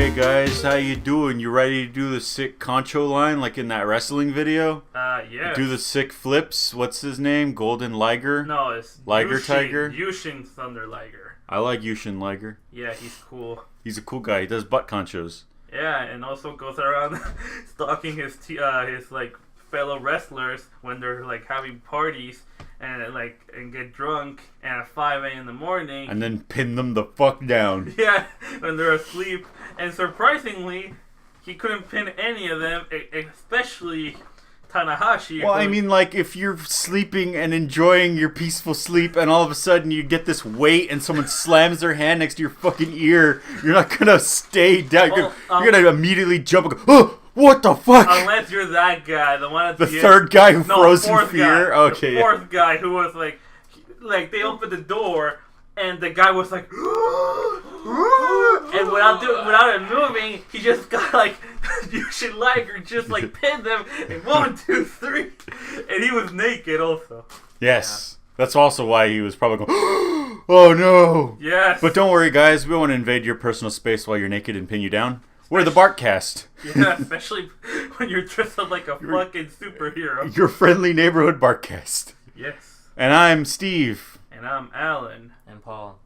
Hey guys, how you doing? You ready to do the sick concho line like in that wrestling video? Yeah. Do the sick flips. What's his name? Golden Liger? No, it's Liger Tiger? Yushin Thunder Liger. I like Yushin Liger. Yeah, he's cool. He's a cool guy. He does butt conchos. Yeah, and also goes around stalking his like fellow wrestlers when they're like having parties and get drunk at 5 a.m. in the morning. And then pin them the fuck down. Yeah, when they're asleep. And surprisingly, he couldn't pin any of them, especially Tanahashi. Well, I mean, like, if you're sleeping and enjoying your peaceful sleep and all of a sudden you get this weight and someone slams their hand next to your fucking ear, you're not gonna stay down. You're gonna immediately jump and go, oh! What the fuck? Unless you're that guy, the one at the third guy who froze in fear. Okay, the fourth guy who was like they opened the door and the guy was like, and without it moving, he just got like Yushin Liger just like pinned them and 1, 2, 3, and he was naked also. Yes, that's also why he was probably going, oh no. Yes. But don't worry, guys. We won't invade your personal space while you're naked and pin you down. We're the barkcast. Yeah, especially when you're dressed up like a fucking superhero. Your friendly neighborhood barkcast. Yes. And I'm Steve. And I'm Alan. And Paul.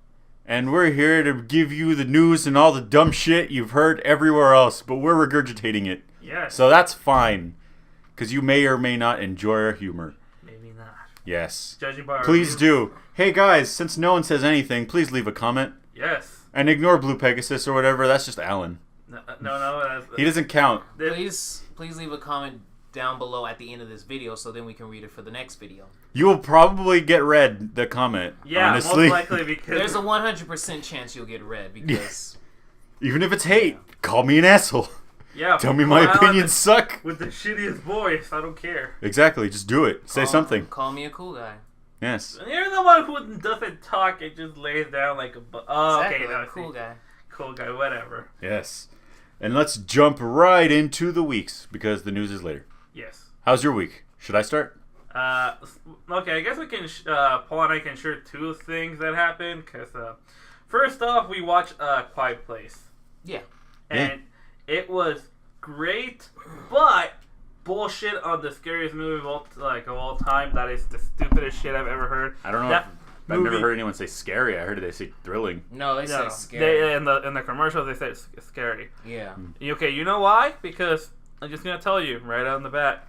And we're here to give you the news and all the dumb shit you've heard everywhere else, but we're regurgitating it. Yes. So that's fine. Because you may or may not enjoy our humor. Maybe not. Yes. Judging by our Please reviews. do. Hey guys, since no one says anything, please leave a comment. Yes. And ignore Blue Pegasus or whatever. That's just Alan. No. He doesn't count. Please leave a comment down below at the end of this video so then we can read it for the next video. You will probably get read, the comment. Yeah, honestly. most likely because... There's a 100% chance you'll get read because... Even if it's hate, call me an asshole. Yeah. Tell me my opinions suck. With the shittiest voice, I don't care. Exactly, just do it. Say something. Call me a cool guy. Yes. You're the one who doesn't talk and just lays down like a... Exactly, okay, no, cool guy. Cool guy, whatever. Yes. And let's jump right into the weeks, because the news is later. Yes. How's your week? Should I start? Okay, I guess we can, Paul and I can share two things that happened, because, first off, we watched, Quiet Place. Yeah. And it was great, but bullshit on the scariest movie of all time. That is the stupidest shit I've ever heard. I don't know. I've never heard anyone say scary. I heard they say thrilling. No, they say scary. In the commercials, they say it's scary. Yeah. Okay, you know why? Because I'm just going to tell you right out in the bat.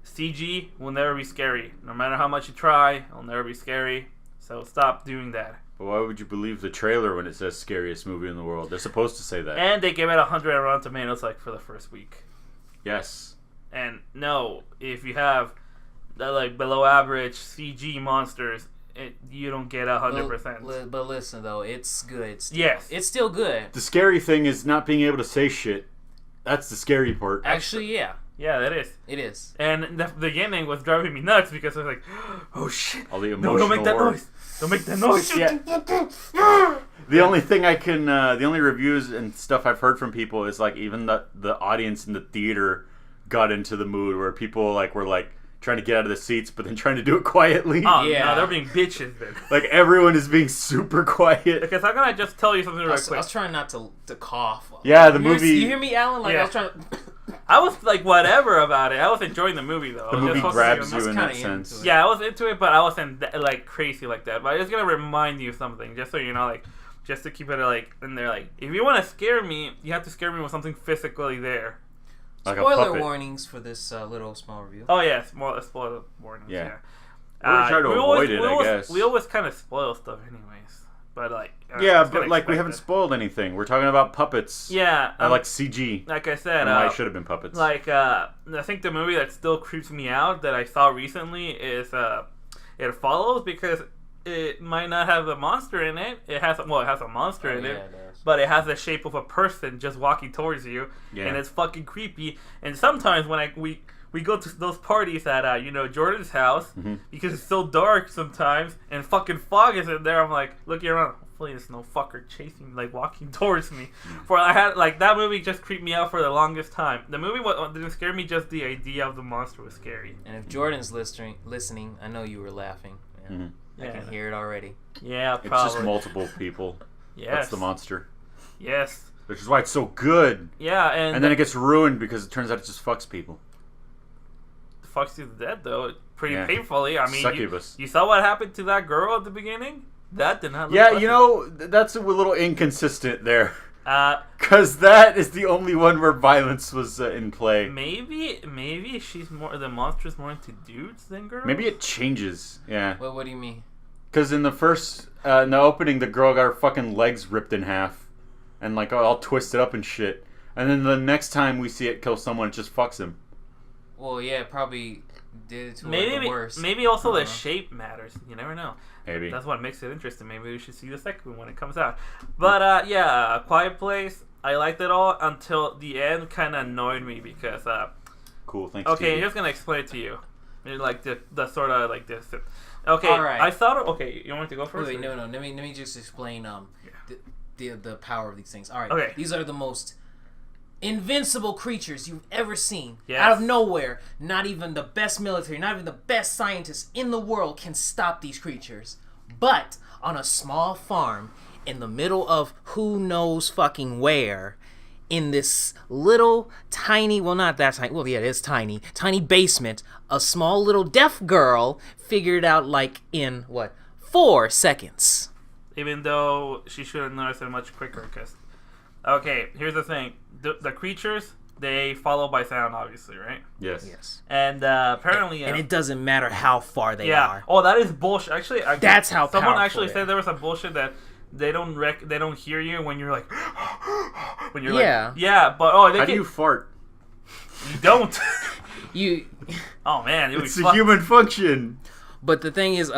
CG will never be scary. No matter how much you try, it'll never be scary. So stop doing that. But why would you believe the trailer when it says scariest movie in the world? They're supposed to say that. And they gave it 100 on Rotten Tomatoes for the first week. Yes. And no, if you have below average CG monsters, you don't get 100%. But listen though, it's good. Yes, it's still good. The scary thing is not being able to say shit. That's the scary part. Actually, yeah. Yeah, that is. It is. And the beginning was driving me nuts because I was like, oh shit. All the emotional don't make that horror. noise. Don't make that noise. Yeah. The only thing the only reviews and stuff I've heard from people is even the audience in the theater got into the mood where people were trying to get out of the seats but then trying to do it quietly. Oh, yeah. No, they're being bitches then. Everyone is being super quiet. Because I'm going to just tell you something real quick. I was trying not to cough. Yeah, the movie... You hear me, Alan? I was trying to... I was whatever about it. I was enjoying the movie though. The movie grabs you in that sense. Yeah, I was into it, but I wasn't crazy like that. But I'm just gonna remind you something, just so you know, just to keep it in there. If you want to scare me, you have to scare me with something physically there. Like spoiler warnings for this little small review. Oh yeah, spoiler warnings. Yeah. We're trying to avoid it, I guess. We always kind of spoil stuff, anyways. But we haven't spoiled anything. We're talking about puppets. Yeah. CG. Like I said, why it should have been puppets. I think the movie that still creeps me out that I saw recently is It Follows, because it might not have a monster in it. It has a monster in it, but it has the shape of a person just walking towards you, and it's fucking creepy. And sometimes when we go to those parties at Jordan's house, because it's so dark sometimes and fucking fog is in there. I'm looking around. Hopefully there's no fucker chasing me, walking towards me. For I had that movie just creeped me out for the longest time. The movie didn't scare me, just the idea of the monster was scary. And if Jordan's listening, I know you were laughing. Man. I can hear it already. Yeah, probably. It's just multiple people. Yes. That's the monster. Yes. Which is why it's so good. Yeah, and then it gets ruined because it turns out it just fucks people. Fucks you to death, though. Pretty painfully. I mean, Succubus. You saw what happened to that girl at the beginning? That did not look Yeah, pleasant. you know, that's a little inconsistent there. Because that is the only one where violence was in play. Maybe the monster's more into dudes than girls? Maybe it changes, yeah. What do you mean? Because in the first, in the opening, the girl got her fucking legs ripped in half. And like all twisted up and shit. And then the next time we see it kill someone, it just fucks him. Well, yeah, it probably did it to maybe the worst. Maybe also the shape matters. You never know. Maybe. That's what makes it interesting. Maybe we should see the second one when it comes out. But yeah, A Quiet Place, I liked it all until the end kind of annoyed me because... cool, thanks. Okay, Steve. I'm just going to explain it to you. Like the sort of like this. Okay, all right. I thought... Okay, you want me to go first? Wait, no. Let me just explain the power of these things. All right. Okay. These are the most invincible creatures you've ever seen. Yes. Out of nowhere, not even the best military, not even the best scientists in the world can stop these creatures. But on a small farm in the middle of who knows fucking where, in this little tiny, well, not that tiny, well, yeah, it is tiny basement, a small little deaf girl figured out like in, 4 seconds. Even though she should have noticed it much quicker. Okay, here's the thing. The creatures, they follow by sound, obviously, right? Yes. And apparently... And it doesn't matter how far they are. Oh, that is bullshit. Actually, that's how someone powerful actually said there was some bullshit that they don't hear you when you're like... when you're like... Yeah, but... How do you fart? You don't. You... Oh, man. It's a human function. But the thing is,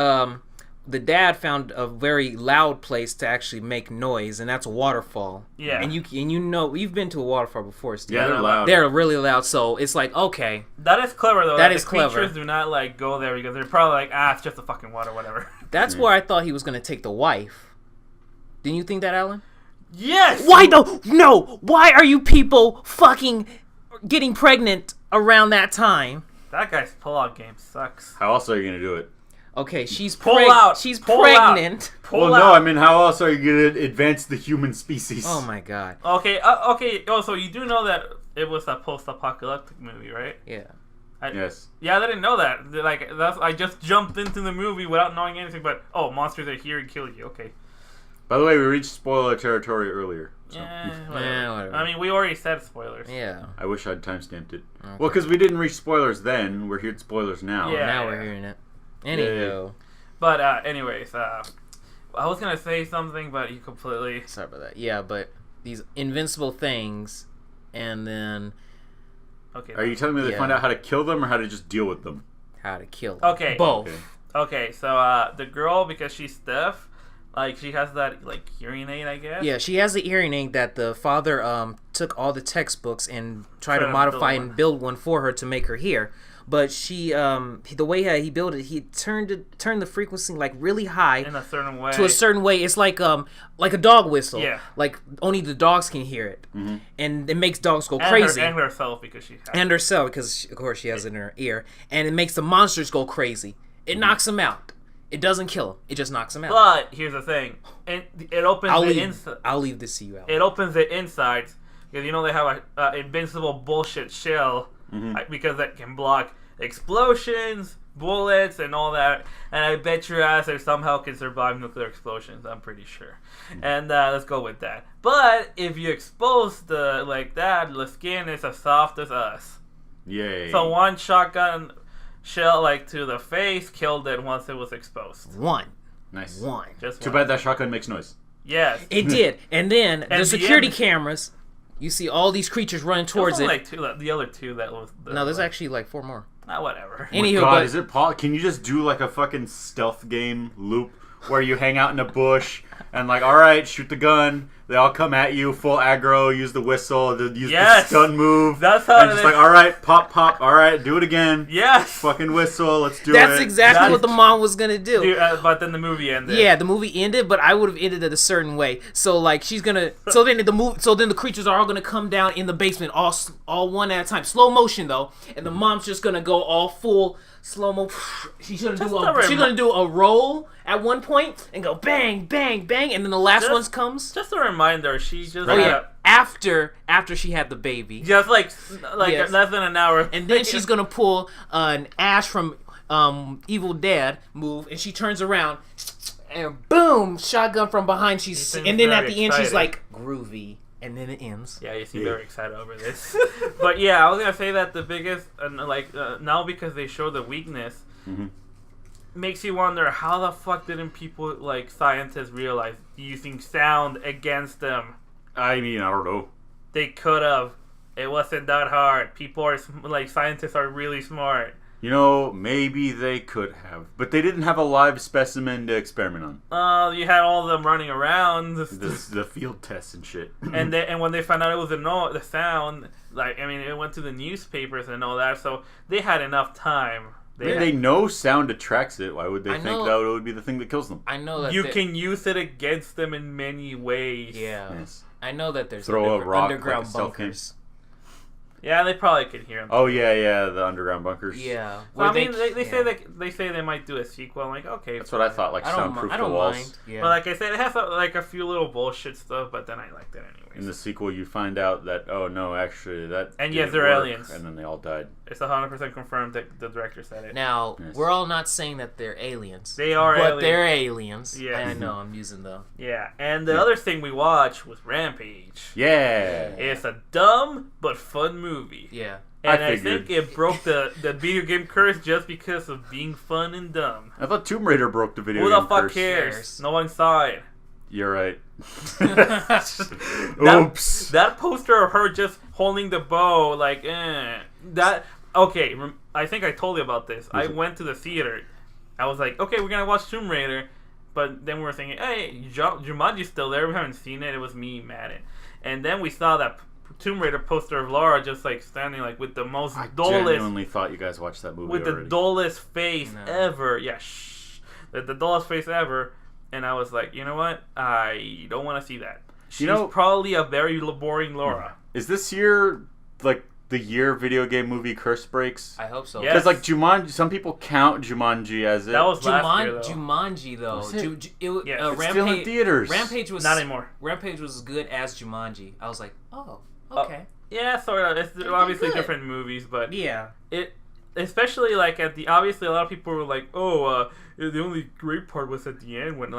the dad found a very loud place to actually make noise, and that's a waterfall. Yeah. And you know, you've been to a waterfall before, Steve. Yeah, they're loud. They're really loud, so it's like, okay. That is clever, though. That is the clever. creatures do not, like, go there because they're probably like, it's just the fucking water, whatever. That's where I thought he was going to take the wife. Didn't you think that, Alan? Yes! Why no? Why are you people fucking getting pregnant around that time? That guy's pull-out game sucks. How else are you going to do it? Okay, she's pregnant. Well, no, I mean, how else are you going to advance the human species? Oh my god. Okay, Oh, so you do know that it was a post-apocalyptic movie, right? Yeah. Yes. Yeah, I didn't know that. Like, I just jumped into the movie without knowing anything. But monsters are here and kill you. Okay. By the way, we reached spoiler territory earlier. So. Whatever. I mean, we already said spoilers. Yeah. I wish I'd timestamped it. Okay. Well, because we didn't reach spoilers then. We're here at spoilers now. Yeah. Now we're hearing it. Anywho. But anyways, I was gonna say something, but you completely... Sorry about that. Yeah, but these invincible things, and then... Okay. Are you telling me they find out how to kill them or how to just deal with them? How to kill them. Okay. Both. Okay, so the girl, because she's deaf, like, she has that, like, hearing aid, I guess? Yeah, she has the hearing aid that the father took all the textbooks and tried to modify and build one for her to make her hear. But she, the way he built it, he turned the frequency like really high in a certain way. To a certain way. It's like a dog whistle. Yeah. Like only the dogs can hear it, and it makes dogs go and crazy. And herself because she. And herself because of course she has it in her ear, and it makes the monsters go crazy. It knocks them out. It doesn't kill them. It just knocks them out. But here's the thing, it opens the inside. I'll leave this to you, Alan. It opens the insides because you know they have a invincible bullshit shell because that can block explosions, bullets, and all that. And I bet your ass they somehow can survive nuclear explosions. I'm pretty sure. And let's go with that. But if you expose the skin is as soft as us. Yay. So one shotgun shell to the face killed it once it was exposed. One. Nice. One. Just too bad that shotgun makes noise. Yes. It did. And then the security cameras, you see all these creatures running towards it. The other two that was... No, there's actually 4 more. Whatever. Anywho, God, is it Paul? Can you just do a fucking stealth game loop where you hang out in a bush and all right, shoot the gun. They all come at you, full aggro. Use the whistle. Use the stun move. That's how. And just all right, pop, pop. All right, do it again. Yes. Fucking whistle. Let's do it. That's exactly what the mom was gonna do. Dude, but then the movie ended. Yeah, the movie ended, but I would have ended it a certain way. So she's gonna. So then the creatures are all gonna come down in the basement, all one at a time, slow motion though, and the mom's just gonna go all full slow mo. She's gonna do a roll at one point and go bang, bang, bang, and then the last one comes. Just a reminder. She just after she had the baby, just like less than an hour, and then she's gonna pull an Ash from Evil Dead move, and she turns around, and boom, shotgun from behind. And then at the end she's like groovy, and then it ends. Yeah, you seem very excited over this. But yeah, I was gonna say that the biggest, now because they show the weakness, makes you wonder how the fuck didn't people like scientists realize using sound against them? I mean, I don't know. They could have. It wasn't that hard. People are scientists are really smart. You know, maybe they could have, but they didn't have a live specimen to experiment on. You had all of them running around. The field tests and shit. And when they found out it was the sound, it went to the newspapers and all that, so they had enough time. They know sound attracts it. Why would they think that would be the thing that kills them? I know that you can use it against them in many ways. Yeah. Yes. I know that there's a rock underground bunkers. Yeah, they probably could hear them. Oh yeah, the underground bunkers. Yeah. Well, they say they might do a sequel. I'm like, okay. That's what I thought. Like soundproof the walls. Mind. Yeah. But like I said, it has a few little bullshit stuff, but then I liked it anyways. In the sequel, you find out that actually that. And yes, they're aliens. And then they all died. It's 100% confirmed that the director said it. Now we're all not saying that they're aliens. They are, but they're aliens. Yeah, I know. I'm using the. Yeah, and the other thing we watched was Rampage. Yeah. It's a dumb but fun movie. Yeah. And I think it broke the video game curse just because of being fun and dumb. I thought Tomb Raider broke the video game curse. Who the fuck cares? No one saw it. You're right. Oops. That poster of her just holding the bow, okay, I think I told you about this. I went to the theater. I was like, okay, we're going to watch Tomb Raider. But then we were thinking, hey, Jumanji's still there. We haven't seen it. It was me, Madden. And then we saw that Tomb Raider poster of Laura just standing with the most dullest. I genuinely thought you guys watched that movie already. The dullest face ever. Yeah, the dullest face ever. And I was like, you know what? I don't want to see that. She's probably a very boring Laura. Is this year the year video game movie curse breaks? I hope so. Because Jumanji, some people count Jumanji as it. That was last year, though. Jumanji, though. It's still in theaters. Rampage was not anymore. Rampage was as good as Jumanji. I was like, oh, okay. Yeah, sort of. It's obviously different movies, but yeah, especially obviously a lot of people were like, oh, the only great part was at the end when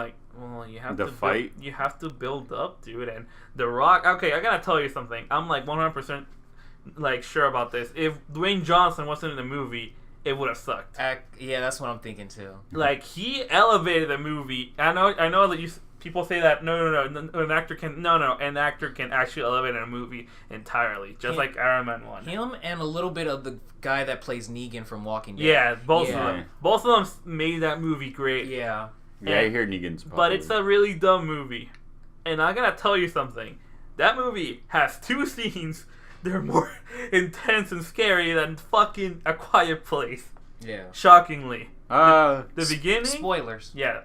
you have fight. You have to build up, dude. And The Rock. Okay, I gotta tell you something. I'm 100% sure about this. If Dwayne Johnson wasn't in the movie, it would have sucked. Yeah, that's what I'm thinking too. He elevated the movie. I know that people say that no, an actor can actually elevate a movie entirely, just like Iron Man 1. Him and a little bit of the guy that plays Negan from Walking Dead. Yeah, both of them. Both of them made that movie great. Yeah. Yeah, I hear Negan's popular. But it's a really dumb movie. And I gotta tell you something. That movie has 2 scenes. They're more intense and scary than fucking A Quiet Place. Yeah. Shockingly. The beginning... Spoilers. Yeah.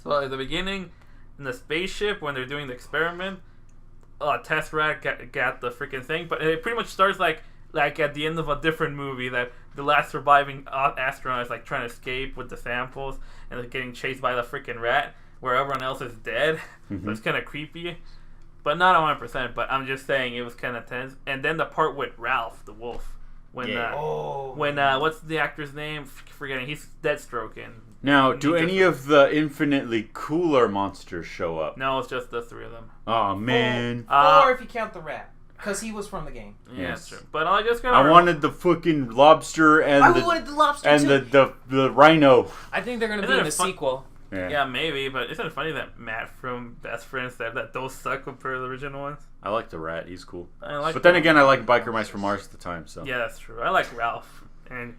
So at the beginning, in the spaceship, when they're doing the experiment, Test Rat got the freaking thing. But it pretty much starts like at the end of a different movie, that the last surviving astronaut is trying to escape with the samples and they're getting chased by the freaking rat where everyone else is dead. So it's kind of creepy. But not 100%, but I'm just saying it was kind of tense. And then the part with Ralph, the wolf. When what's the actor's name? Forgetting. He's Deathstroke. Now, do any of the infinitely cooler monsters show up? No, it's just the 3 of them. Oh, man. 4 if you count the rat. Because he was from the game. Yeah, that's true. But I just I wanted the fucking lobster and I wanted the lobster and too. the rhino. I think they're going to be in the sequel. Yeah, maybe, but isn't it funny that Matt from Best Friends said that those suck compared to the original ones? I like the rat; he's cool. But then again, I like Biker Mice from Mars at the time. So yeah, that's true. I like Ralph, and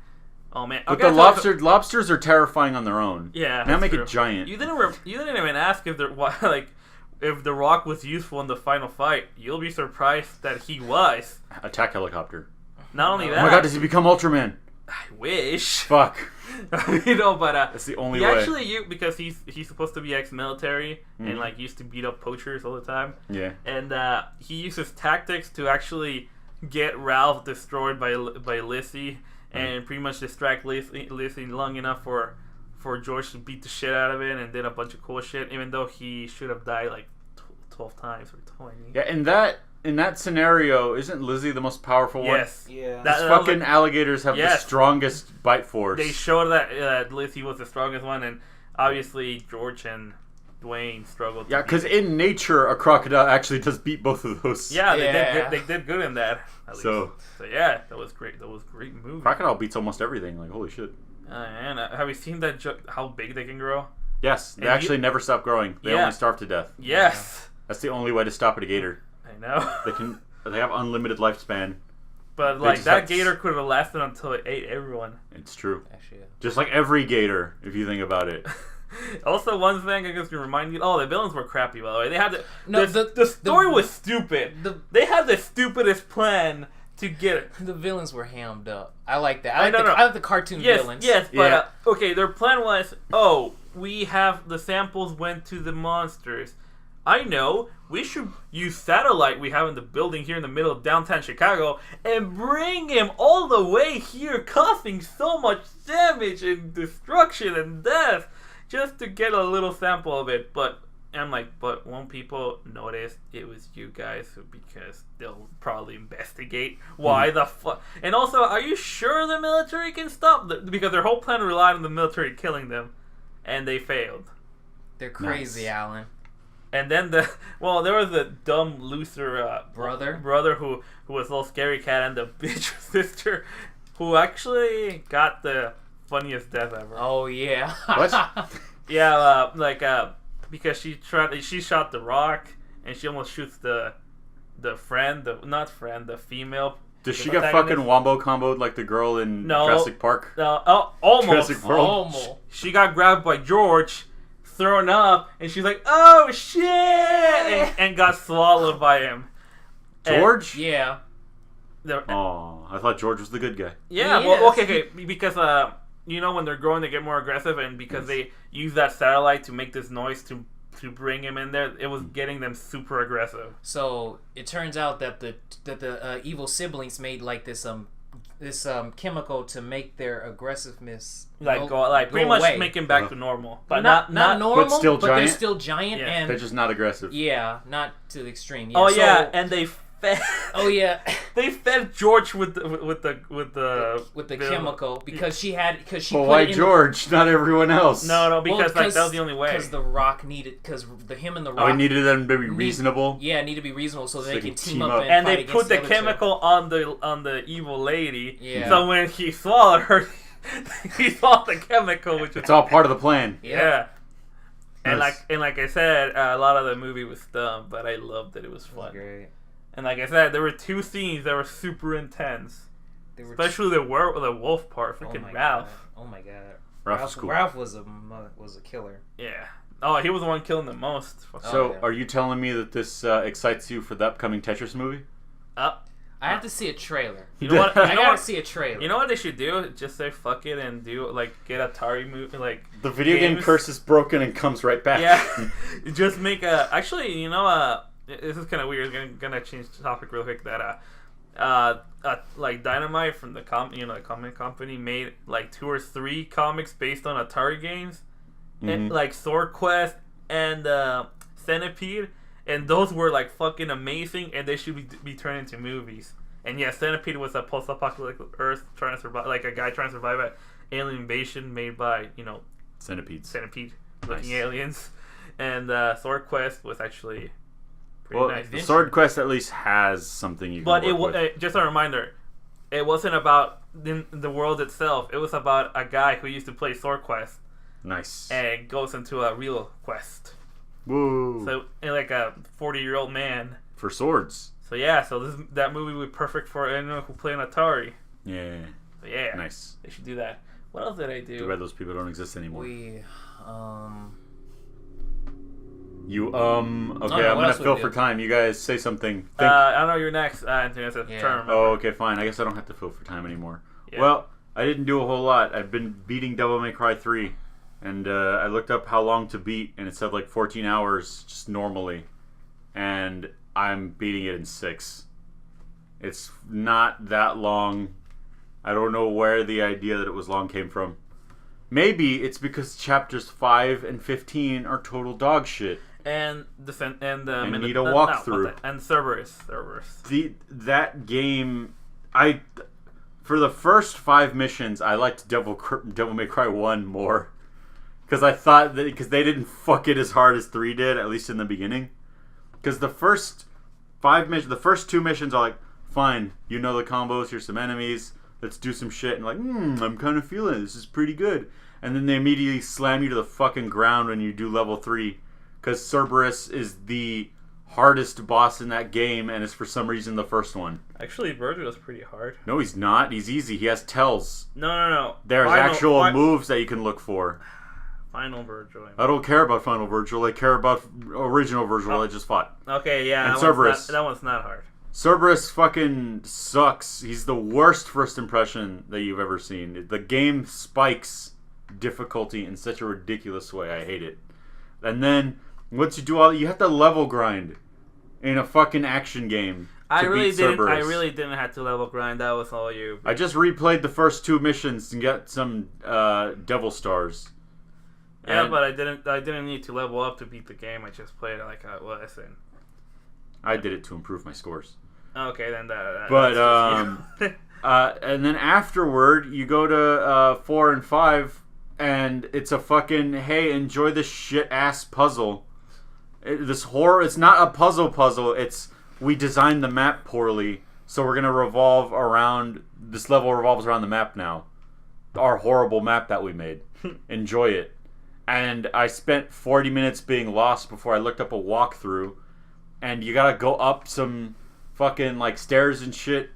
oh man, but the lobsters are terrifying on their own. Yeah, now make it giant. You didn't even ask if if the Rock was useful in the final fight. You'll be surprised that he was. Attack helicopter. Not only that. Oh my God! Does he become Ultraman? I wish. Fuck. But that's the only way. Actually, because he's supposed to be ex-military and used to beat up poachers all the time. Yeah. And he uses tactics to actually get Ralph destroyed by Lissy and pretty much distract Lissy long enough for George to beat the shit out of it and did a bunch of cool shit. Even though he should have died 12 times or 20. Yeah, in that scenario, isn't Lizzie the most powerful one? Yes. Yeah. These fucking alligators have the strongest bite force. They showed that Lizzie was the strongest one, and obviously George and Dwayne struggled. Yeah, because in nature, a crocodile actually does beat both of those. Yeah, they did good in that. So yeah, that was great. That was a great movie. Crocodile beats almost everything. Like, holy shit. And have you seen that? How big they can grow? Yes, they actually never stop growing. They only starve to death. Yes. That's the only way to stop a gator. I know. They have unlimited lifespan. But like that gator could have lasted until it ate everyone. It's true. Actually, yeah. Just like every gator, if you think about it. Also, one thing I guess to remind you. Oh, the villains were crappy, by the way. They had the story was stupid. They had the stupidest plan to get it. The villains were hammed up. I like that. I like the cartoon villains. Yes, but okay. Their plan was, we have the samples went to the monsters. I know. We should use satellite we have in the building here in the middle of downtown Chicago and bring him all the way here, causing so much damage and destruction and death just to get a little sample of it. But I'm like, but won't people notice it was you guys? Because they'll probably investigate why the fuck. And also, are you sure the military can stop them? Because their whole plan relied on the military killing them, and they failed. They're crazy, Alan. And then there was a dumb loser brother who was a little scary cat, and the bitch sister who actually got the funniest death ever. Oh yeah. What? Yeah, because she shot the rock and she almost shoots the female. Does she get fucking wombo comboed like the girl in Jurassic Park? Almost. Jurassic World? Almost. She got grabbed by George, thrown up, and she's like, "Oh shit!" and got swallowed by him. George? Yeah. Oh, I thought George was the good guy. Yeah. Well, okay, because when they're growing, they get more aggressive, and because they use that satellite to make this noise to bring him in there, it was getting them super aggressive. So it turns out that the evil siblings made like this chemical to make their aggressiveness pretty much away. make him back to normal, but not normal, but still giant. They're still giant, Yeah. and they're just not aggressive. Yeah, not to the extreme. Yeah, and they fed. Oh yeah, they fed George with the chemical because she. Well, why George? Not everyone else. No, because that was the only way. Because the Rock needed, him and the Rock. Oh, he needed them to be reasonable. Need to be reasonable so they can team up. And they put the chemical on the evil lady. Yeah. So when he swallowed her, he swallowed the chemical, which it's all part of the plan. Yeah. And Nice. like I said, a lot of the movie was dumb, but I loved it. It was fun. Great. And like I said, there were two scenes that were super intense. Especially the wolf part. Freaking Ralph. Oh my god. Ralph was cool. Ralph was a killer. Yeah. Oh, he was the one killing the most. So, are you telling me that this excites you for the upcoming Tetris movie? I have to see a trailer. You know what? I gotta see a trailer. You know what they should do? Just say fuck it and do get Atari movie the video game curse is broken and comes right back. Yeah. Just make actually, this is kind of weird. Gonna change the topic real quick. That Dynamite from the comic company made 2 or 3 comics based on Atari games, and Sword Quest and Centipede, and those were fucking amazing, and they should be turned into movies. And yeah, Centipede was a post-apocalyptic Earth trying to survive, a guy trying to survive an alien invasion made by centipede-looking aliens, and Sword Quest was actually. Nice. The Sword Quest at least has something you can work with. Just a reminder, it wasn't about the world itself. It was about a guy who used to play Sword Quest. Nice. And it goes into a real quest. Woo. So, a 40-year-old man. For swords. So, yeah. So, that movie would be perfect for anyone who play an Atari. Yeah. So, yeah. Nice. They should do that. What else did I do? Too bad those people don't exist anymore. Okay, I'm gonna fill for time. You guys say something. I know you're next. Anthony, term. Oh, okay, fine. I guess I don't have to fill for time anymore. Yeah. Well, I didn't do a whole lot. I've been beating Devil May Cry 3, and I looked up how long to beat, and it said 14 hours just normally, and I'm beating it in 6. It's not that long. I don't know where the idea that it was long came from. Maybe it's because chapters 5 and 15 are total dog shit. And and need a walkthrough. And Cerberus. That game, for the first 5 missions, I liked Devil May Cry 1 more. Because I thought because they didn't fuck it as hard as 3 did, at least in the beginning. Because the first 2 missions are like, fine, you know the combos, here's some enemies, let's do some shit. And like, I'm kind of feeling it, this is pretty good. And then they immediately slam you to the fucking ground when you do level 3. Because Cerberus is the hardest boss in that game, and is for some reason the first one. Actually, Virgil is pretty hard. No, he's not. He's easy. He has tells. No. There's actual moves that you can look for. Final Virgil. I don't care about Final Virgil. I care about original Virgil I just fought. Okay, yeah. And Cerberus. That one's not hard. Cerberus fucking sucks. He's the worst first impression that you've ever seen. The game spikes difficulty in such a ridiculous way. I hate it. And then once you do all, you have to level grind in a fucking action game. I really didn't have to level grind. That was all you. I just replayed the first 2 missions and got some devil stars. Yeah, but I didn't need to level up to beat the game. I just played it like I was. And I did it to improve my scores. Okay, then that. But and then afterward, you go to 4 and 5, and it's a fucking hey, enjoy this shit ass puzzle. It's not a puzzle. It's we designed the map poorly, so we're gonna revolve around this level revolves around the map now. Our horrible map that we made. Enjoy it. And I spent 40 minutes being lost before I looked up a walkthrough. And you gotta go up some fucking like stairs and shit.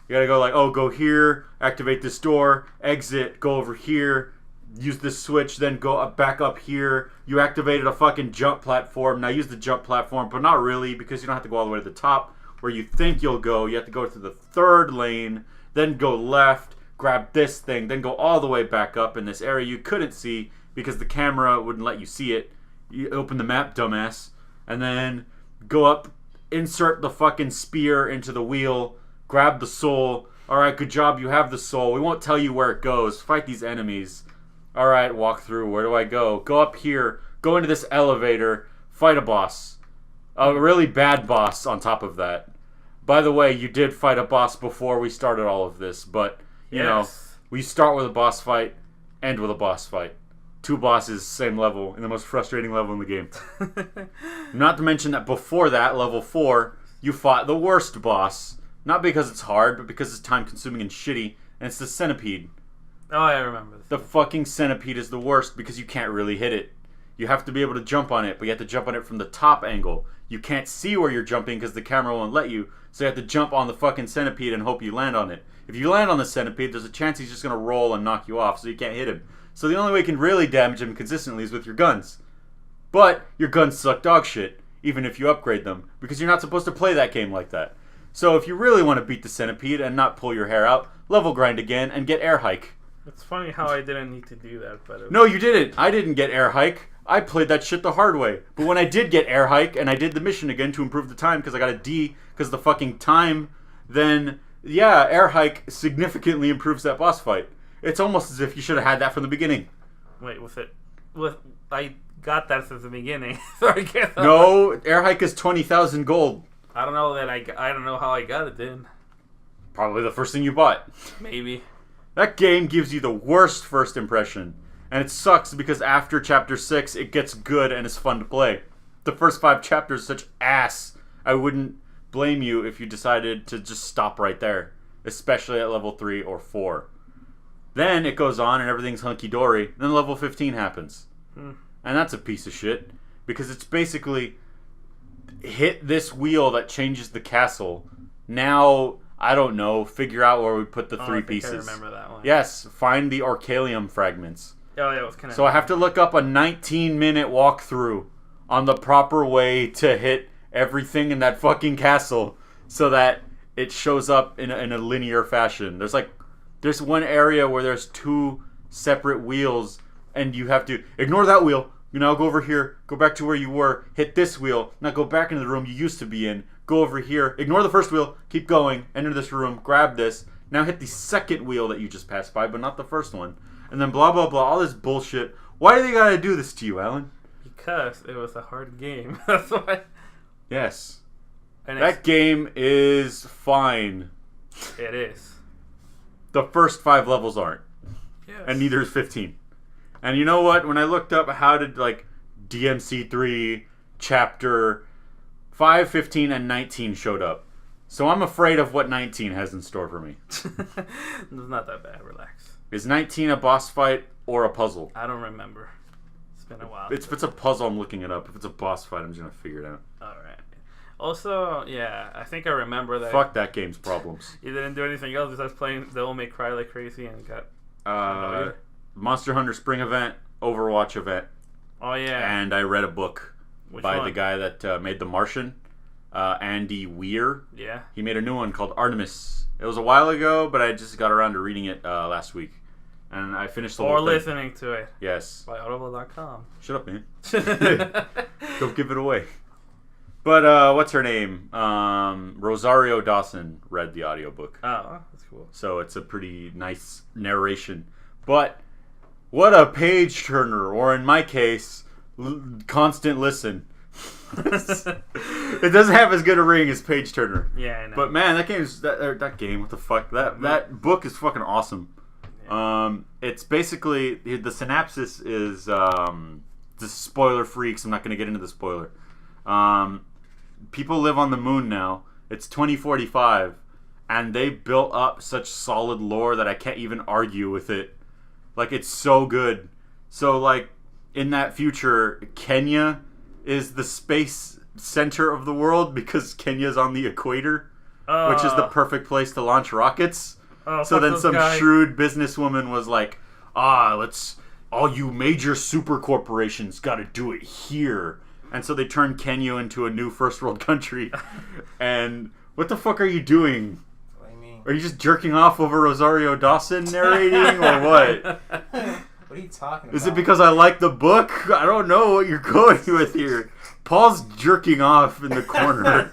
You gotta go like, go here, activate this door, exit, go over here, use this switch, then go back up here. You activated a fucking jump platform. Now use the jump platform, but not really, because you don't have to go all the way to the top where you think you'll go. You have to go to the 3rd lane, then go left, grab this thing, then go all the way back up in this area you couldn't see because the camera wouldn't let you see it. You open the map, dumbass, and then go up, insert the fucking spear into the wheel, grab the soul. Alright, good job, you have the soul. We won't tell you where it goes. Fight these enemies. Alright, walk through. Where do I go? Go up here. Go into this elevator. Fight a boss. A really bad boss on top of that. By the way, you did fight a boss before we started all of this, but, you know, we start with a boss fight, end with a boss fight. 2 bosses, same level, in the most frustrating level in the game. Not to mention that before that, level 4, you fought the worst boss. Not because it's hard, but because it's time-consuming and shitty, and it's the centipede. Oh, I remember this. The fucking centipede is the worst because you can't really hit it. You have to be able to jump on it, but you have to jump on it from the top angle. You can't see where you're jumping because the camera won't let you, so you have to jump on the fucking centipede and hope you land on it. If you land on the centipede, there's a chance he's just going to roll and knock you off, so you can't hit him. So the only way you can really damage him consistently is with your guns. But your guns suck dog shit, even if you upgrade them, because you're not supposed to play that game like that. So if you really want to beat the centipede and not pull your hair out, level grind again and get air hike. It's funny how I didn't need to do that, but... No, you didn't. I didn't get air hike. I played that shit the hard way. But when I did get air hike and I did the mission again to improve the time because I got a D because of the fucking time, then yeah, air hike significantly improves that boss fight. It's almost as if you should have had that from the beginning. Wait, I got that since the beginning. So I guess no, air hike is 20,000 gold. I don't know I don't know how I got it then. Probably the first thing you bought. Maybe. That game gives you the worst first impression. And it sucks because after Chapter 6, it gets good and it's fun to play. The first 5 chapters are such ass. I wouldn't blame you if you decided to just stop right there. Especially at level 3 or 4. Then it goes on and everything's hunky-dory. Then level 15 happens. And that's a piece of shit. Because it's basically hit this wheel that changes the castle. Now, I don't know, figure out where we put the 3 pieces. I remember that one. Yes, find the Orcalium fragments. Oh, yeah, it was kind of... So I have to look up a 19-minute walkthrough on the proper way to hit everything in that fucking castle so that it shows up in a linear fashion. There's one area where there's 2 separate wheels and you have to ignore that wheel. You now go over here, go back to where you were, hit this wheel, now go back into the room you used to be in, go over here, ignore the first wheel, keep going, enter this room, grab this, now hit the second wheel that you just passed by, but not the first one. And then blah, blah, blah, all this bullshit. Why do they gotta do this to you, Alan? Because it was a hard game. That's why. Yes. And that game is fine. It is. The first 5 levels aren't. Yes. And neither is 15. And you know what? When I looked up how did like DMC3, Chapter 5, 15, and 19 showed up. So I'm afraid of what 19 has in store for me. It's not that bad. Relax. Is 19 a boss fight or a puzzle? I don't remember. It's been a while. If it's a puzzle, I'm looking it up. If it's a boss fight, I'm just going to figure it out. Alright. Also, yeah, I think I remember that. Fuck that game's problems. You didn't do anything else besides playing Devil May Cry like crazy and got... Monster Hunter Spring Event, Overwatch Event. Oh, yeah. And I read a book by one? the guy that made The Martian, Andy Weir. Yeah. He made a new one called Artemis. It was a while ago, but I just got around to reading it last week. And I finished the whole thing. Or listening to it. Yes. By audible.com. Shut up, man. Don't give it away. But what's her name? Rosario Dawson read the audiobook. Oh, that's cool. So it's a pretty nice narration. But what a page turner, or in my case, constant listen. It doesn't have as good a ring as page turner. Yeah, I know. But man, that game, what the fuck? That book is fucking awesome. Yeah. It's basically the synopsis is this is spoiler free, because I'm not going to get into the spoiler. People live on the moon now. It's 2045, and they built up such solid lore that I can't even argue with it. Like, it's so good. So, like, in that future, Kenya is the space center of the world because Kenya's on the equator, which is the perfect place to launch rockets. So then some shrewd businesswoman was like, all you major super corporations got to do it here. And so they turned Kenya into a new first world country. And what the fuck are you doing? What do you mean? Are you just jerking off over Rosario Dawson narrating or what? What are you talking about? Is it because I like the book? I don't know what you're going with here. Paul's jerking off in the corner.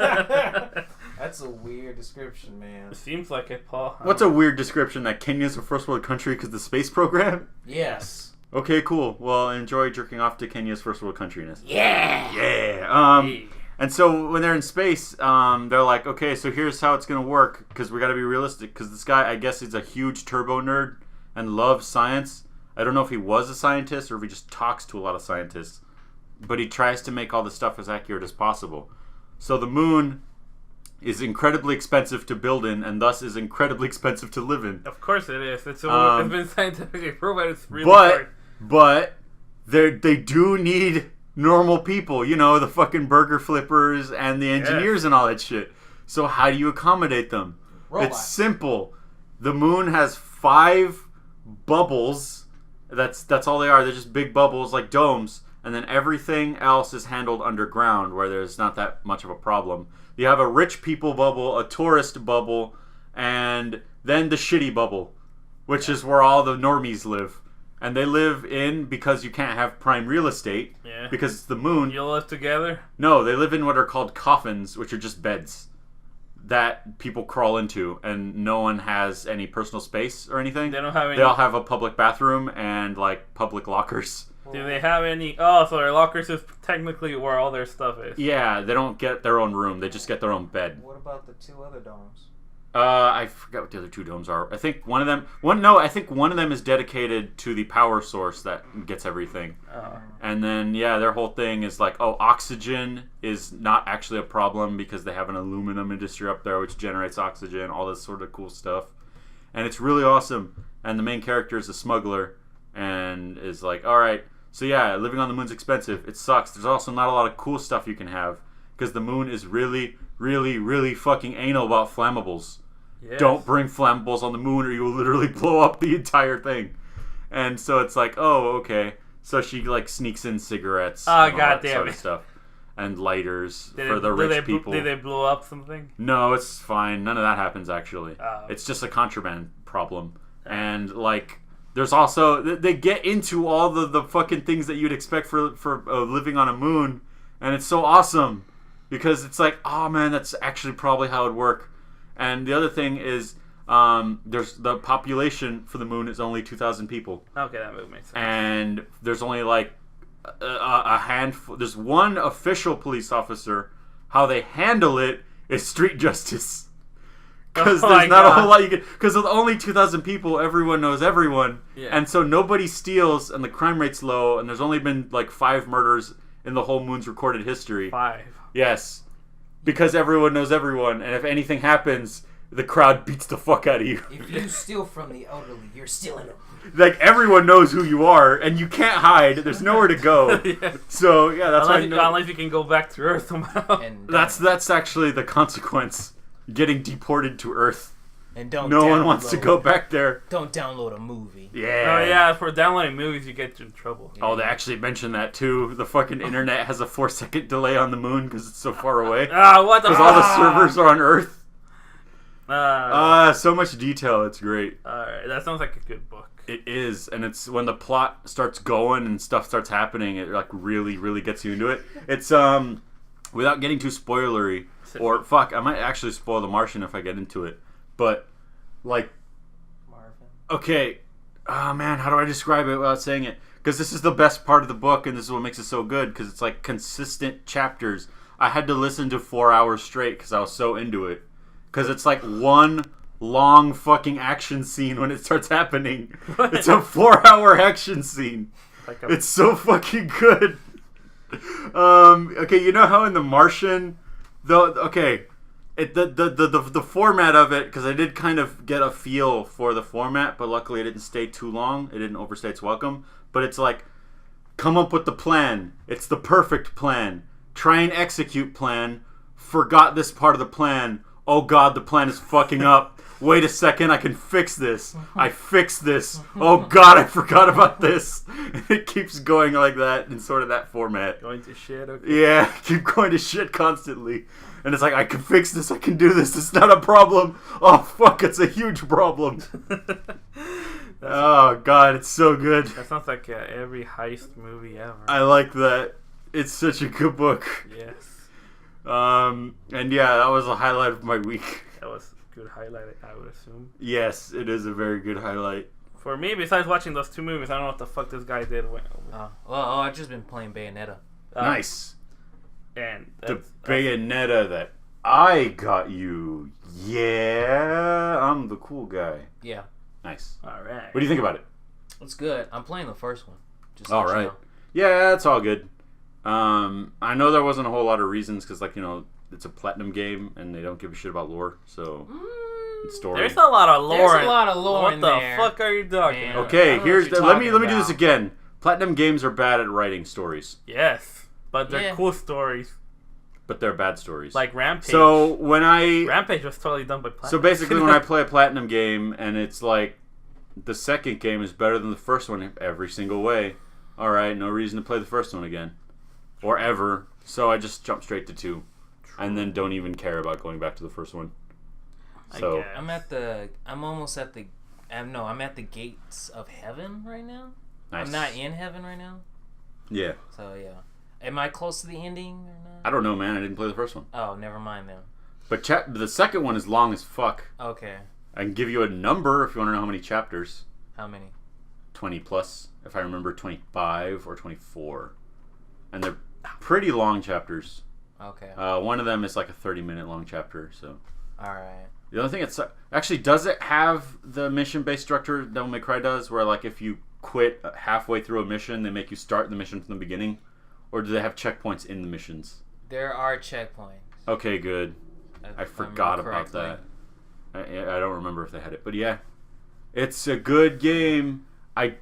That's a weird description, man. It seems like it, Paul. What's a weird description? That Kenya's a first world country because the space program? Yes. Okay, cool. Well, enjoy jerking off to Kenya's first world countryness. Yeah! Yeah! And so when they're in space, they're like, okay, so here's how it's going to work, because we got to be realistic, because this guy, I guess he's a huge turbo nerd and loves science. I don't know if he was a scientist or if he just talks to a lot of scientists, but he tries to make all the stuff as accurate as possible. So the moon is incredibly expensive to build in, and thus is incredibly expensive to live in. Of course it is. It's been scientifically proven. It's really hard. But they do need normal people, you know, the fucking burger flippers and the engineers and all that shit. So how do you accommodate them? Robots. It's simple. The moon has 5 bubbles. That's all they are. They're just big bubbles like domes. And then everything else is handled underground where there's not that much of a problem. You have a rich people bubble, a tourist bubble, and then the shitty bubble, which is where all the normies live. And they live in, because you can't have prime real estate, because it's the moon. You live together? No, they live in what are called coffins, which are just beds that people crawl into, and no one has any personal space or anything. They don't have any. They all have a public bathroom and like public lockers. Do they have any? Oh, so their lockers is technically where all their stuff is. Yeah, they don't get their own room. They just get their own bed. What about the 2 other domes? I forgot what the other 2 domes are. I think one of them is dedicated to the power source that gets everything. Oh. And then, their whole thing is like, oxygen is not actually a problem because they have an aluminum industry up there which generates oxygen, all this sort of cool stuff. And it's really awesome. And the main character is a smuggler and is like, alright, so living on the moon's expensive. It sucks. There's also not a lot of cool stuff you can have because the moon is really, really, really fucking anal about flammables. Yes. Don't bring flammables on the moon or you will literally blow up the entire thing. And so it's like, oh, okay. So she like sneaks in cigarettes and all that sort of stuff. And lighters for the rich people. Did they blow up something? No, it's fine. None of that happens actually. Oh. It's just a contraband problem. And like, there's also, they get into all the fucking things that you'd expect for living on a moon. And it's so awesome. Because it's like, oh man, that's actually probably how it would work. And the other thing is, there's the population for the moon is only 2,000 people. Okay, that makes sense. And there's only like a handful. There's one official police officer. How they handle it is street justice. Because there's not a whole lot you can. Because with only 2,000 people, everyone knows everyone, and so nobody steals, and the crime rate's low. And there's only been like 5 murders in the whole Moon's recorded history. 5. Yes, because everyone knows everyone, and if anything happens, the crowd beats the fuck out of you. If you steal from the elderly, you're stealing them. Like, everyone knows who you are, and you can't hide. There's nowhere to go. So, yeah, that's unless you can go back to Earth somehow. And that's actually the consequence. Getting deported to Earth. And no one wants to go back there. Don't download a movie. Yeah. Oh, yeah, for downloading movies, you get in trouble. Oh, they actually mentioned that, too. The fucking internet has a 4-second delay on the Moon because it's so far away. What the fuck? Because all the servers are on Earth. So much detail. It's great. Alright, that sounds like a good book. It is, and it's when the plot starts going and stuff starts happening, it like really, really gets you into it. It's without getting too spoilery, or fuck, I might actually spoil The Martian if I get into it. But like, okay, oh man, how do I describe it without saying it? Because this is the best part of the book, and this is what makes it so good. Because it's like consistent chapters. I had to listen to 4 hours straight because I was so into it. Because it's like one long fucking action scene when it starts happening. What? It's a 4-hour action scene. It's so fucking good. Okay, you know how in The Martian, the format of it, because I did kind of get a feel for the format, but luckily it didn't stay too long. It didn't overstay its welcome. But it's like, come up with the plan. It's the perfect plan. Try and execute plan. Forgot this part of the plan. Oh god, the plan is fucking up. Wait a second, I can fix this. I fixed this. Oh god, I forgot about this. And it keeps going like that in sort of that format. Going to shit, okay. Yeah, keep going to shit constantly. And it's like, I can fix this, I can do this. It's not a problem. Oh fuck, it's a huge problem. Oh god, it's so good. That sounds like every heist movie ever. I like that. It's such a good book. Yes. And yeah, that was a highlight of my week. That was a good highlight, I would assume. Yes, it is a very good highlight. For me, besides watching those 2 movies, I don't know what the fuck this guy did. I've just been playing Bayonetta. Nice. And the Bayonetta that I got you. Yeah, I'm the cool guy. Yeah. Nice. All right. What do you think about it? It's good. I'm playing the first one. Just all right. Yeah, it's all good. I know there wasn't a whole lot of reasons because, like, you know, it's a platinum game and they don't give a shit about lore, so story. There's a lot of lore. There's a lot of lore what in the there. fuck are you talking about? Okay, let me do this again. Platinum games are bad at writing stories. Yes, but they're cool stories. But they're bad stories. Like Rampage. So when Rampage was totally done by Platinum. So basically, when I play a platinum game and it's like the second game is better than the first one every single way, all right, no reason to play the first one again. Or ever. So I just jump straight to 2. And then don't even care about going back to the first one. So I'm at the gates of heaven right now. Nice. I'm not in heaven right now. Yeah. So yeah. Am I close to the ending or not? I don't know, man. I didn't play the first one. Oh, never mind then. But the second one is long as fuck. Okay. I can give you a number if you want to know how many chapters. How many? 20 plus. If I remember, 25 or 24. And they're pretty long chapters. Okay. One of them is like a 30-minute long chapter. So. All right. The only thing it's actually, does it have the mission-based structure Devil May Cry does, where like if you quit halfway through a mission, they make you start the mission from the beginning, or do they have checkpoints in the missions? There are checkpoints. Okay, good. I forgot about that. I don't remember if they had it, but yeah, it's a good game. I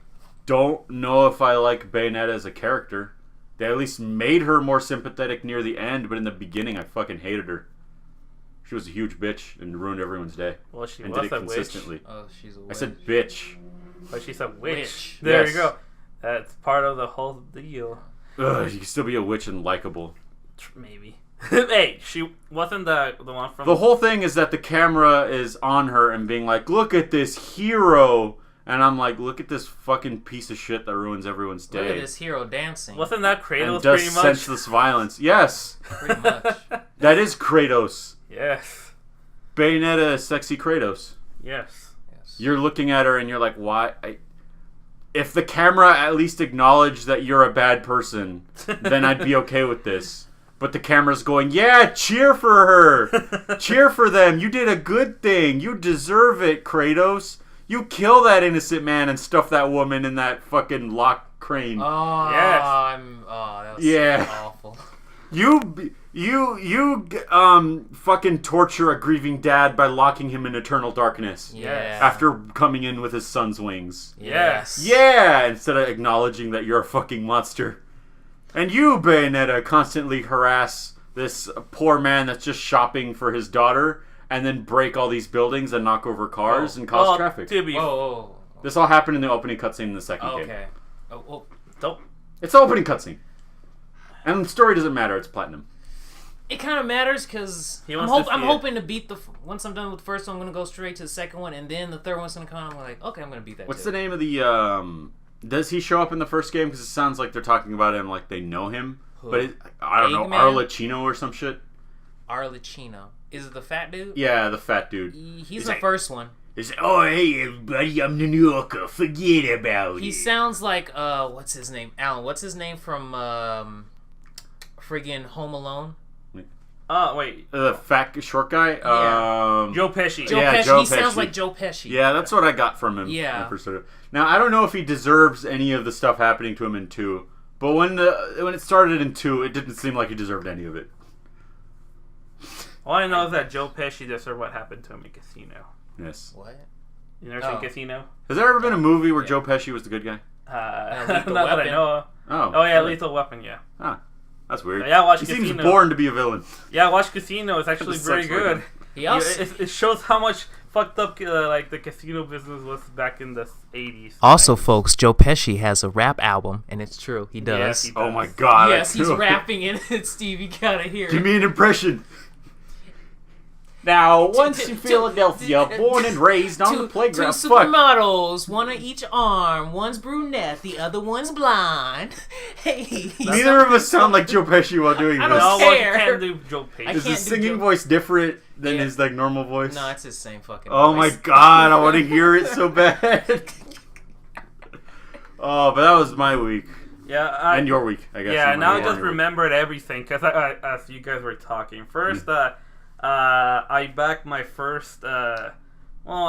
don't know if I like Bayonetta as a character. They at least made her more sympathetic near the end, but in the beginning, I fucking hated her. She was a huge bitch and ruined everyone's day. Well, she and was did it a consistently. witch. Oh, she's a witch. I said bitch. But she's a witch. There yes. you go. That's part of the whole deal. Ugh, you can still be a witch and likable. Maybe. Hey, she wasn't the one from... The whole thing is that the camera is on her and being like, look at this hero. And I'm like, look at this fucking piece of shit that ruins everyone's day. Look at this hero dancing. Wasn't that Kratos and does pretty much? senseless violence. Yes. Pretty much. That is Kratos. Yes. Bayonetta is sexy Kratos. Yes. You're looking at her and you're like, why? if the camera at least acknowledged that you're a bad person, then I'd be okay with this. But the camera's going, yeah, cheer for her. Cheer for them. You did a good thing. You deserve it, Kratos. You kill that innocent man and stuff that woman in that fucking lock crane. Oh, yes. That was so awful. You fucking torture a grieving dad by locking him in eternal darkness. Yeah. After coming in with his son's wings. Yes. Yeah, instead of acknowledging that you're a fucking monster. And you, Bayonetta, constantly harass this poor man that's just shopping for his daughter and then break all these buildings and knock over cars and cause traffic. This all happened in the opening cutscene in the second game. Okay. Don't. It's the opening cutscene. And the story doesn't matter, it's platinum. It kind of matters because I'm hoping to beat once I'm done with the first one, I'm going to go straight to the second one, and then the third one's going to come. I'm like, okay, I'm going to beat that. What's the name of the, does he show up in the first game? Because it sounds like they're talking about him like they know him. Who? But I don't know, Arlecchino or some shit? Arlecchino. Is it the fat dude? Yeah, the fat dude. He's the first one. Hey everybody, I'm the New Yorker. Forget about it. He sounds like, what's his name? Alan, what's his name from, friggin' Home Alone? Wait. The fat, short guy? Yeah. Joe Pesci. Joe Pesci. Joe He sounds Pesci. like Joe Pesci. Yeah, that's what I got from him. Yeah. Now, I don't know if he deserves any of the stuff happening to him in 2, but when it started in 2, it didn't seem like he deserved any of it. All I know is that Joe Pesci deserved what happened to him in Casino. Yes. What? You never seen Casino? Has there ever been a movie where Joe Pesci was the good guy? Lethal not that I Weapon. know of. Oh yeah, Lethal Weapon, yeah. Ah, that's weird. Yeah, watch He Casino. seems born to be a villain. Yeah, watch Casino. It's actually very Sucks for him. good. It shows how much fucked up like the casino business was back in the 80s. Also, folks, Joe Pesci has a rap album, and it's true. He does. Yes, he does. Oh my god. Yes, he's rapping in it, Steve. You gotta hear Give it. me an impression. Now, once in Philadelphia, born and raised on the playground. Two supermodels, one on each arm. One's brunette, the other one's blonde. Hey, Neither of us sound like Joe Pesci while doing I this. don't No, care. you can't do Joe Pesci. Is his singing voice different than his like normal voice? No, it's his same fucking Oh voice. my god, I want to hear it so bad. Oh, but that was my week. Yeah, And your week, I guess. Yeah, now I just remembered everything because as you guys were talking. First, I backed my first. Well,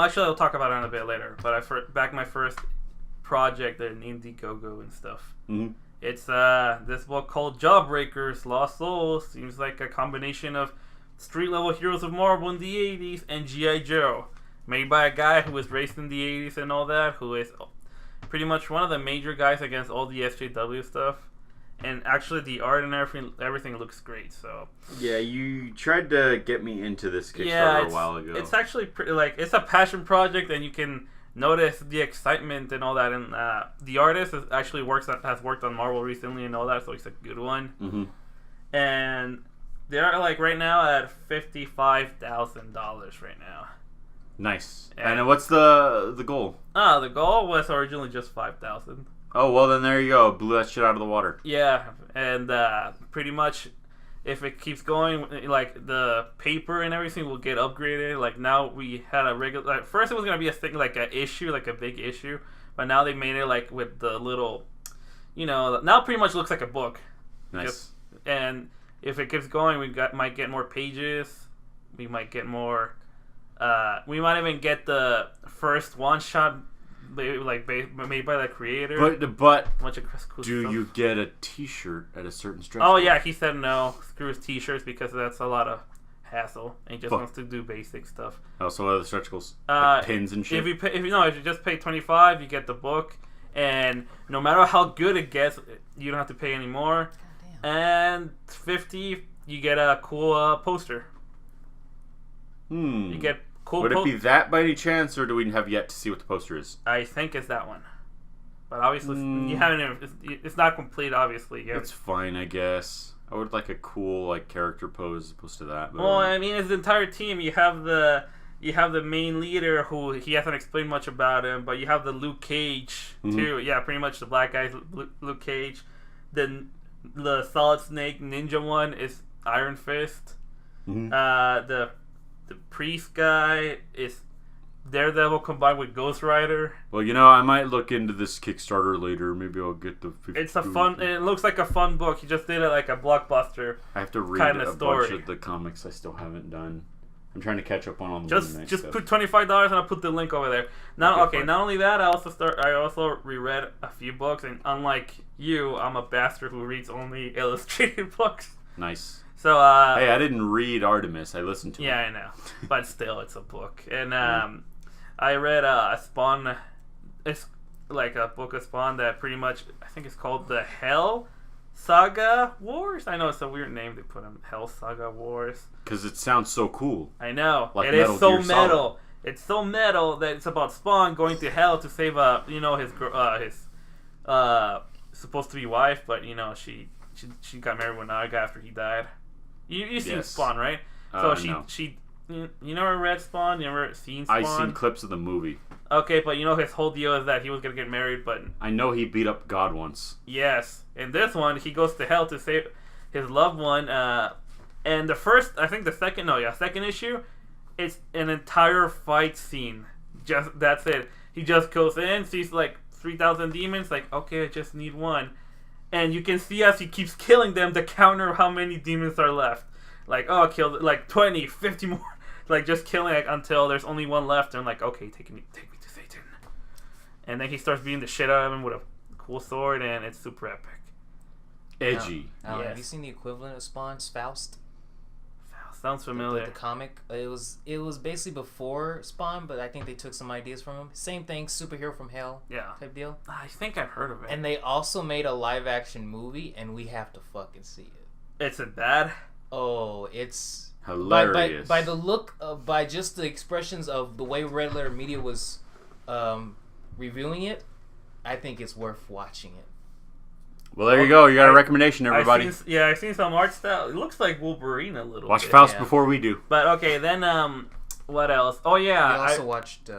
actually, I'll talk about it in a bit later. But I backed my first project in Indiegogo and stuff. Mm-hmm. It's this book called JAWBREAKERS Lost Souls. Seems like a combination of street level heroes of Marvel in the 80s and G.I. Joe, made by a guy who was raised in the 80s and all that, who is pretty much one of the major guys against all the SJW stuff. And actually, the art and everything looks great. So yeah, you tried to get me into this Kickstarter a while ago. It's actually pretty, it's a passion project, and you can notice the excitement and all that. And the artist has worked on Marvel recently and all that, so it's a good one. Mm-hmm. And they're right now at $55,000 right now. Nice. And what's the goal? The goal was originally just $5,000. Oh, well, then there you go. Blew that shit out of the water. Yeah, and pretty much, if it keeps going, the paper and everything will get upgraded. Now we had a regular. First, it was gonna be a thing, an issue, a big issue, but now they made it with the little, now pretty much looks like a book. Nice. And if it keeps going, might get more pages. We might get more. We might even get the first one shot. Made by the creator. But bunch of cool do stuff. you get a T-shirt at a certain stretch? Oh yeah, he said no. Screw his T-shirts because that's a lot of hassle, and he just wants to do basic stuff. Oh, so what are the stretch goals? Pins and shit. If you just pay $25, you get the book, and no matter how good it gets, you don't have to pay any more. And $50, you get a cool poster. You get. Cool. Would it be that by any chance, or do we have yet to see what the poster is? I think it's that one, but obviously you haven't. It's not complete, obviously. It's fine, I guess. I would like a cool character pose as opposed to that. But well, I mean, it's the entire team. You have the main leader who he hasn't explained much about him, but you have the Luke Cage too. Yeah, pretty much the black guy's Luke Cage. Then the Solid Snake Ninja one is Iron Fist. The priest guy is Daredevil combined with Ghost Rider. Well, I might look into this Kickstarter later. Maybe I'll get the... It's a fun... It looks like a fun book. He just did it like a blockbuster. I have to read a bunch of the comics I still haven't done. I'm trying to catch up on all the Just put $25 and I'll put the link over there. Not only that, I also reread a few books, and unlike you, I'm a bastard who reads only illustrated books. Nice. So hey, I didn't read Artemis. I listened to it. Yeah, I know. But still, it's a book. And I read Spawn. It's like a book of Spawn that pretty much, I think it's called the Hell Saga Wars. I know it's a weird name they put in, Hell Saga Wars. Because it sounds so cool. I know. Like it is so metal. Solid. It's so metal that it's about Spawn going to hell to save his supposed to be wife, but she got married with another guy after he died. You seen Spawn, right? So no. she you never read Spawn? You never seen Spawn? I've seen clips of the movie. Okay, but his whole deal is that he was gonna get married, but I know he beat up God once. Yes, in this one he goes to hell to save his loved one. And the second issue, it's an entire fight scene. Just that's it. He just goes in, sees like 3,000 demons. Like, okay, I just need one. And you can see as he keeps killing them to counter how many demons are left. Like, oh, I killed like 20, 50 more. Like, just killing until there's only one left. And I'm like, okay, take me to Satan. And then he starts beating the shit out of him with a cool sword, and it's super epic. Edgy. Yes. Have you seen the equivalent of Spawn's Faust? Sounds familiar. The comic. It was basically before Spawn, but I think they took some ideas from him. Same thing, superhero from hell. Yeah. Type deal. I think I've heard of it. And they also made a live action movie, and we have to fucking see it. Is it bad? Oh, it's hilarious. By the look, by just the expressions of the way Red Letter Media was reviewing it, I think it's worth watching it. Well, there you go. You got a recommendation, everybody. I've seen some art style. It looks like Wolverine a little Watch bit. Faust before we do. But okay, then what else? Oh yeah, we also watched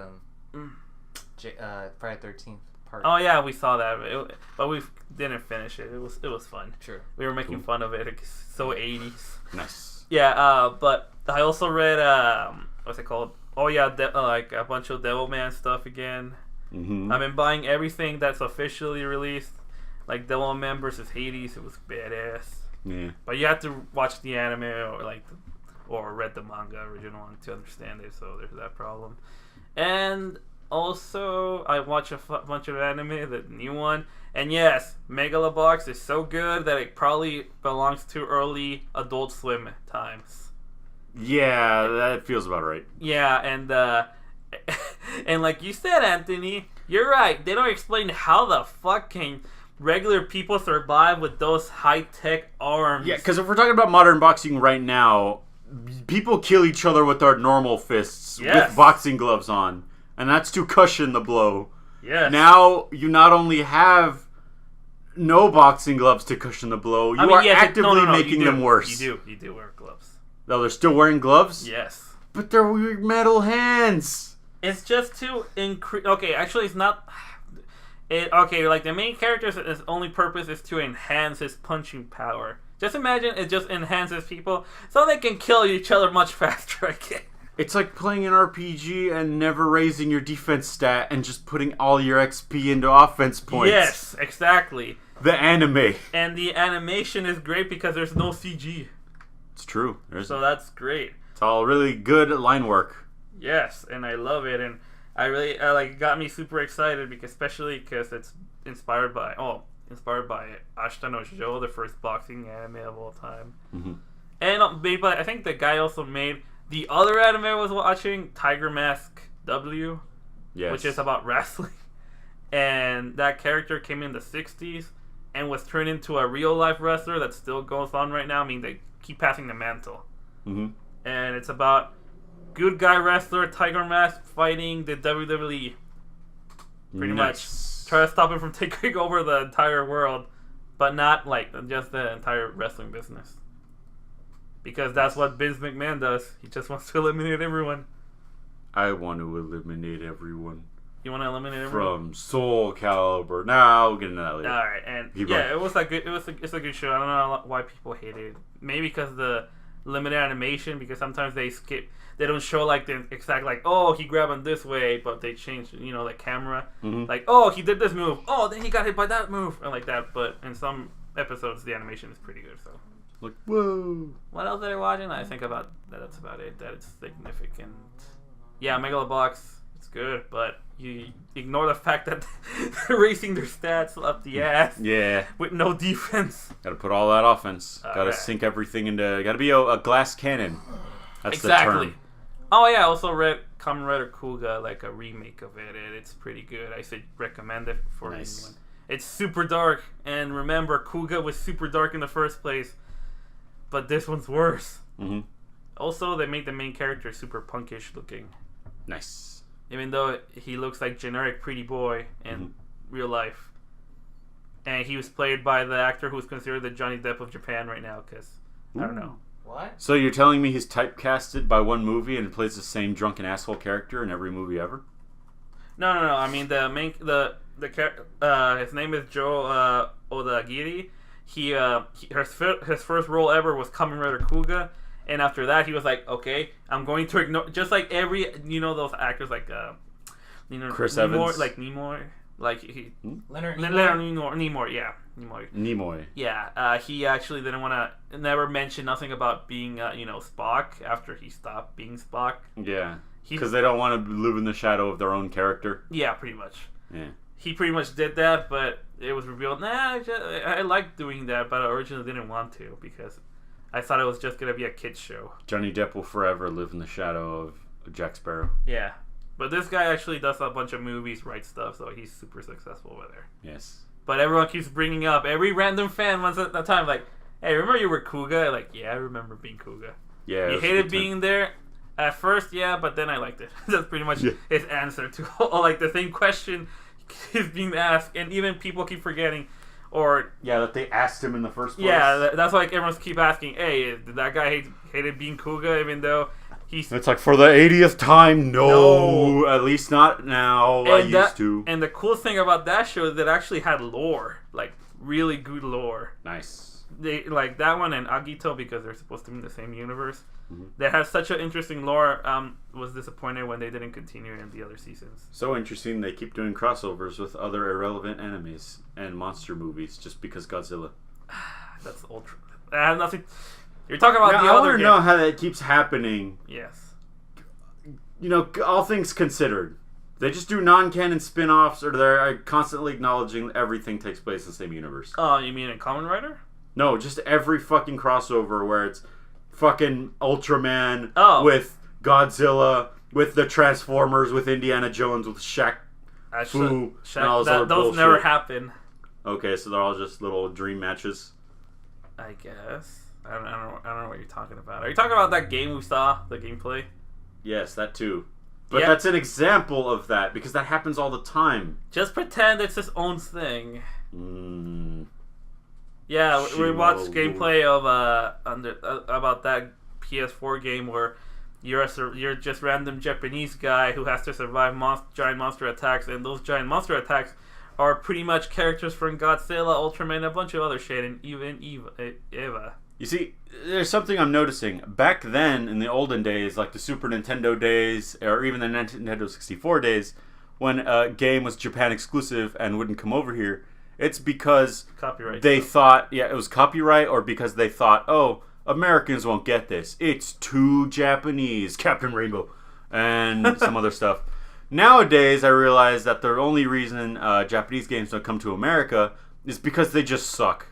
Friday 13th part. Oh yeah, we saw that, but we didn't finish it. It was fun. Sure. We were making fun of it. It's so 80s. Nice. Yeah. But I also read what's it called? Oh yeah, like a bunch of Devilman stuff again. Mm-hmm. I've been buying everything that's officially released. Like Devilman vs. Hades, it was badass. Yeah. But you have to watch the anime or read the manga original one to understand it. So there's that problem. And also, I watch a bunch of anime, the new one. And yes, Megalobox is so good that it probably belongs to early Adult Swim times. Yeah, that feels about right. Yeah, and like you said, Anthony, you're right. They don't explain how the fuck can regular people survive with those high-tech arms. Yeah, because if we're talking about modern boxing right now, people kill each other with their normal fists with boxing gloves on, and that's to cushion the blow. Yes. Now, you not only have no boxing gloves to cushion the blow, you are actively making them worse. You do wear gloves. No, they're still wearing gloves? Yes. But they're weird metal hands. It's just to increase... Okay, actually, it's not... like the main character's only purpose is to enhance his punching power. Just imagine it just enhances people so they can kill each other much faster again. It's like playing an RPG and never raising your defense stat and just putting all your XP into offense points. Yes, exactly. The anime. And the animation is great because there's no CG. It's true. So that's great. It's all really good line work. Yes, and I love it, and got me super excited especially because it's inspired by Ashita no Joe, the first boxing anime of all time. Mm-hmm. And made by, I think the guy also made the other anime I was watching, Tiger Mask W, which is about wrestling. And that character came in the 60s and was turned into a real life wrestler that still goes on right now. I mean, they keep passing the mantle. Mm-hmm. And it's about good guy wrestler Tiger Mask fighting the WWE. Pretty much try to stop him from taking over the entire world, but not like just the entire wrestling business. Because that's what Vince McMahon does. He just wants to eliminate everyone. I want to eliminate everyone. You want to eliminate everyone? From Soul Calibur. Nah, we'll get into that later. Alright, and it's a good show. I don't know why people hate it. Maybe because the limited animation because sometimes they skip. They don't show like the exact like, oh, he grabbed him this way, but they change, the camera. Like, oh, he did this move. Oh, then he got hit by that move, and like that. But in some episodes, the animation is pretty good. So, like, whoa. What else are they watching? I think about that. That's about it. That it's significant. Yeah, Megalobox, it's good, but you ignore the fact that they're racing their stats up the ass. Yeah. With no defense. Got to put all that offense. Got to sink everything into. Got to be a glass cannon. That's exactly. the term. Oh yeah, I also read Kamen Rider Kuga, like a remake of it. It's pretty good. I should recommend it for anyone. It's super dark, and remember, Kuga was super dark in the first place, but this one's worse. Also, they made the main character super punkish looking. Nice. Even though he looks like generic pretty boy in real life. And he was played by the actor who's considered the Johnny Depp of Japan right now, because, I don't know. What? So you're telling me he's typecasted by one movie and plays the same drunken asshole character in every movie ever? No. I mean the main his name is Joe Odagiri. His first role ever was Kamen Rider Kuga, and after that he was like, okay, I'm going to ignore just like every those actors like Chris Evans, like Nimoy. Like Leonard Nimoy, yeah. Nimoy. Yeah, he actually didn't want to never mention nothing about being, Spock after he stopped being Spock. Yeah, because they don't want to live in the shadow of their own character. Yeah, pretty much. Yeah. He pretty much did that, but it was revealed, I liked doing that, but I originally didn't want to because I thought it was just going to be a kid's show. Johnny Depp will forever live in the shadow of Jack Sparrow. Yeah. But this guy actually does a bunch of movies, writes stuff, so he's super successful over there. Yes. But everyone keeps bringing up, every random fan once at a time, like, hey, remember you were Kuga? Like, yeah, I remember being Kuga. Yeah. You hated being there at first, yeah, but then I liked it. That's pretty much his answer to all, like, the same question is being asked, and even people keep forgetting, or... Yeah, that they asked him in the first place. Yeah, that's why everyone's keep asking, hey, did that guy hated being Kuga, even though... It's like, for the 80th time, no. At least not now. I used to. And the cool thing about that show is that it actually had lore. Like, really good lore. Nice. They like that one and Agito, because they're supposed to be in the same universe. They have such an interesting lore. Was disappointed when they didn't continue in the other seasons. So interesting, they keep doing crossovers with other irrelevant enemies and monster movies just because Godzilla. That's ultra... I have nothing... You're talking about the other. I want to know how that keeps happening. Yes. All things considered, they just do non-canon spin-offs, or they're constantly acknowledging everything takes place in the same universe. Oh, you mean in Kamen Rider? No, just every fucking crossover where it's fucking Ultraman with Godzilla, with the Transformers, with Indiana Jones, with Shaq Fu, and all this other those bullshit. never happen. Okay, so they're all just little dream matches. I guess. I don't know what you're talking about. Are you talking about that game we saw, the gameplay? Yes, that too. But that's an example of that, because that happens all the time. Just pretend it's its own thing. Yeah, we watched gameplay of about that PS4 game where you're just random Japanese guy who has to survive giant monster attacks, and those giant monster attacks are pretty much characters from Godzilla, Ultraman, a bunch of other shit, and even Eva. You see, there's something I'm noticing. Back then, in the olden days, like the Super Nintendo days, or even the Nintendo 64 days, when a game was Japan exclusive and wouldn't come over here, it's because copyright they thought, it was copyright, or because they thought, oh, Americans won't get this. It's too Japanese, Captain Rainbow, and some other stuff. Nowadays, I realize that the only reason Japanese games don't come to America is because they just suck.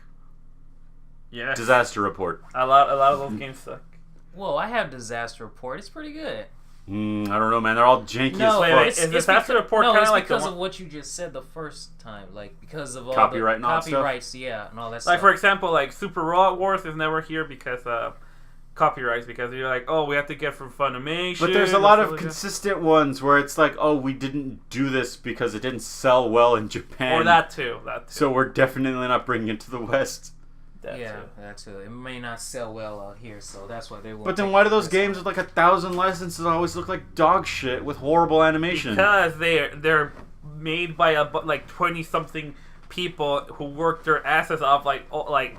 Yeah. Disaster Report. A lot of those games suck. Whoa, I have Disaster Report. It's pretty good. I don't know, man. They're all janky No, as fuck. Is Disaster Report kind of like because of what you just said the first time, like because of all Copyright the and all that copyrights, stuff? yeah, and all that like stuff. for example, like Super Robot Wars is never here because copyrights, because you're like, oh, we have to get from Funimation. But there's a lot of consistent ones where it's like, oh, we didn't do this because it didn't sell well in Japan. Or that too. So we're definitely not bringing it to the West. That too. It may not sell well out here, so that's why they won't. But then why do those games with like 1,000 licenses always look like dog shit with horrible animation? Because they're made by like 20-something people who worked their asses off like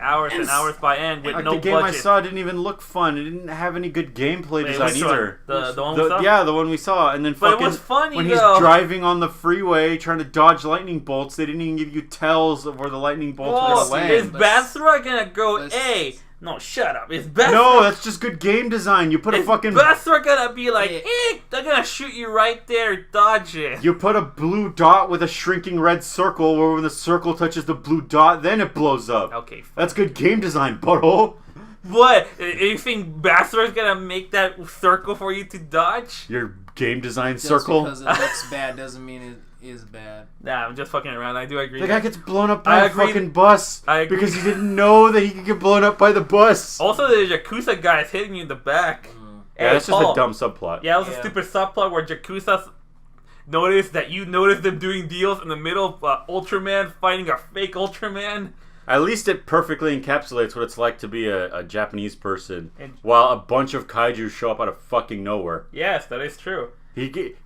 hours and hours by end with no the game budget. I saw didn't even look fun. It didn't have any good gameplay design either. The one we saw? Yeah, the one we saw. And then but it was funny, when though. he's driving on the freeway trying to dodge lightning bolts, they didn't even give you tells of where the lightning bolts were going to land. Is Bathra gonna go A? No, shut up. Is Bathra... No, that's just good game design. You put a fucking... Bathra gonna be like, they're gonna shoot you right there, dodge it. You put a blue dot with a shrinking red circle where when the circle touches the blue dot, then it blows up. Okay, fine. That's good game design, butthole. What? You think Bathra's gonna make that circle for you to dodge? Your game design Just circle? because it looks bad doesn't mean it is bad. Nah, I'm just fucking around. I do agree. The guy gets blown up by a fucking bus I agree. because he didn't know that he could get blown up by the bus. Also, the Yakuza guy is hitting you in the back. Yeah, that's just a dumb subplot. Yeah, it was a stupid subplot where Yakuza noticed that you noticed them doing deals in the middle of Ultraman fighting a fake Ultraman. At least it perfectly encapsulates what it's like to be a Japanese person while a bunch of kaiju show up out of fucking nowhere. Yes, that is true. He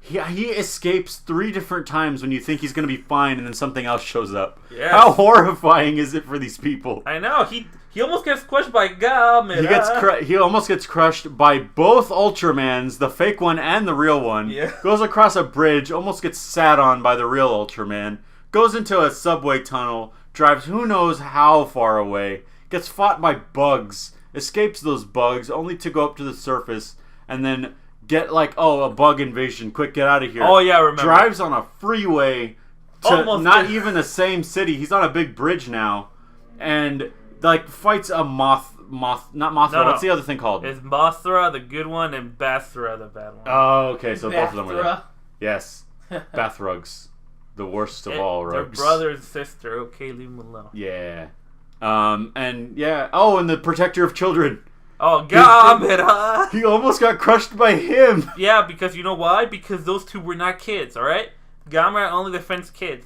escapes 3 different times when you think he's going to be fine and then something else shows up. Yes. How horrifying is it for these people? I know. He almost gets squished by Gamera. He almost gets crushed by both Ultramans, the fake one and the real one. Yeah. Goes across a bridge, almost gets sat on by the real Ultraman. Goes into a subway tunnel, drives who knows how far away, gets fought by bugs, escapes those bugs, only to go up to the surface, and then get like, a bug invasion, quick, get out of here. Oh yeah, I remember. Drives on a freeway to Almost not even the same city. He's on a big bridge now, and like fights a not Mothra. No. What's the other thing called? It's Mothra, the good one, and Bathra, the bad one. Oh, okay, so both of them are there. Bathra? Yes, Bathrugs, the worst of all Their rugs. brother and sister. Okay, leave them alone. Yeah, and yeah. Oh, and the protector of children. Oh, Gamera! He almost got crushed by him. Yeah, because you know why? Because those two were not kids, alright? Gamera only defends kids.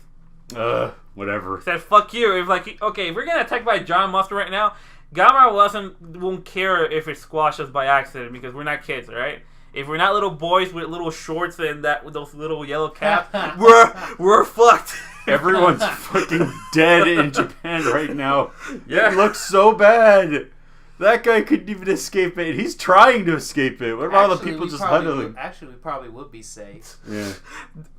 Whatever. He said, fuck you. If like, okay, if we're getting attacked by a giant monster right now, Gamera won't care if it squashes by accident because we're not kids, alright? If we're not little boys with little shorts and with those little yellow caps, we're fucked. Everyone's fucking dead in Japan right now. Yeah. It looks so bad. That guy couldn't even escape it. He's trying to escape it. What about all the people just huddling? Actually, we probably would be safe. Yeah.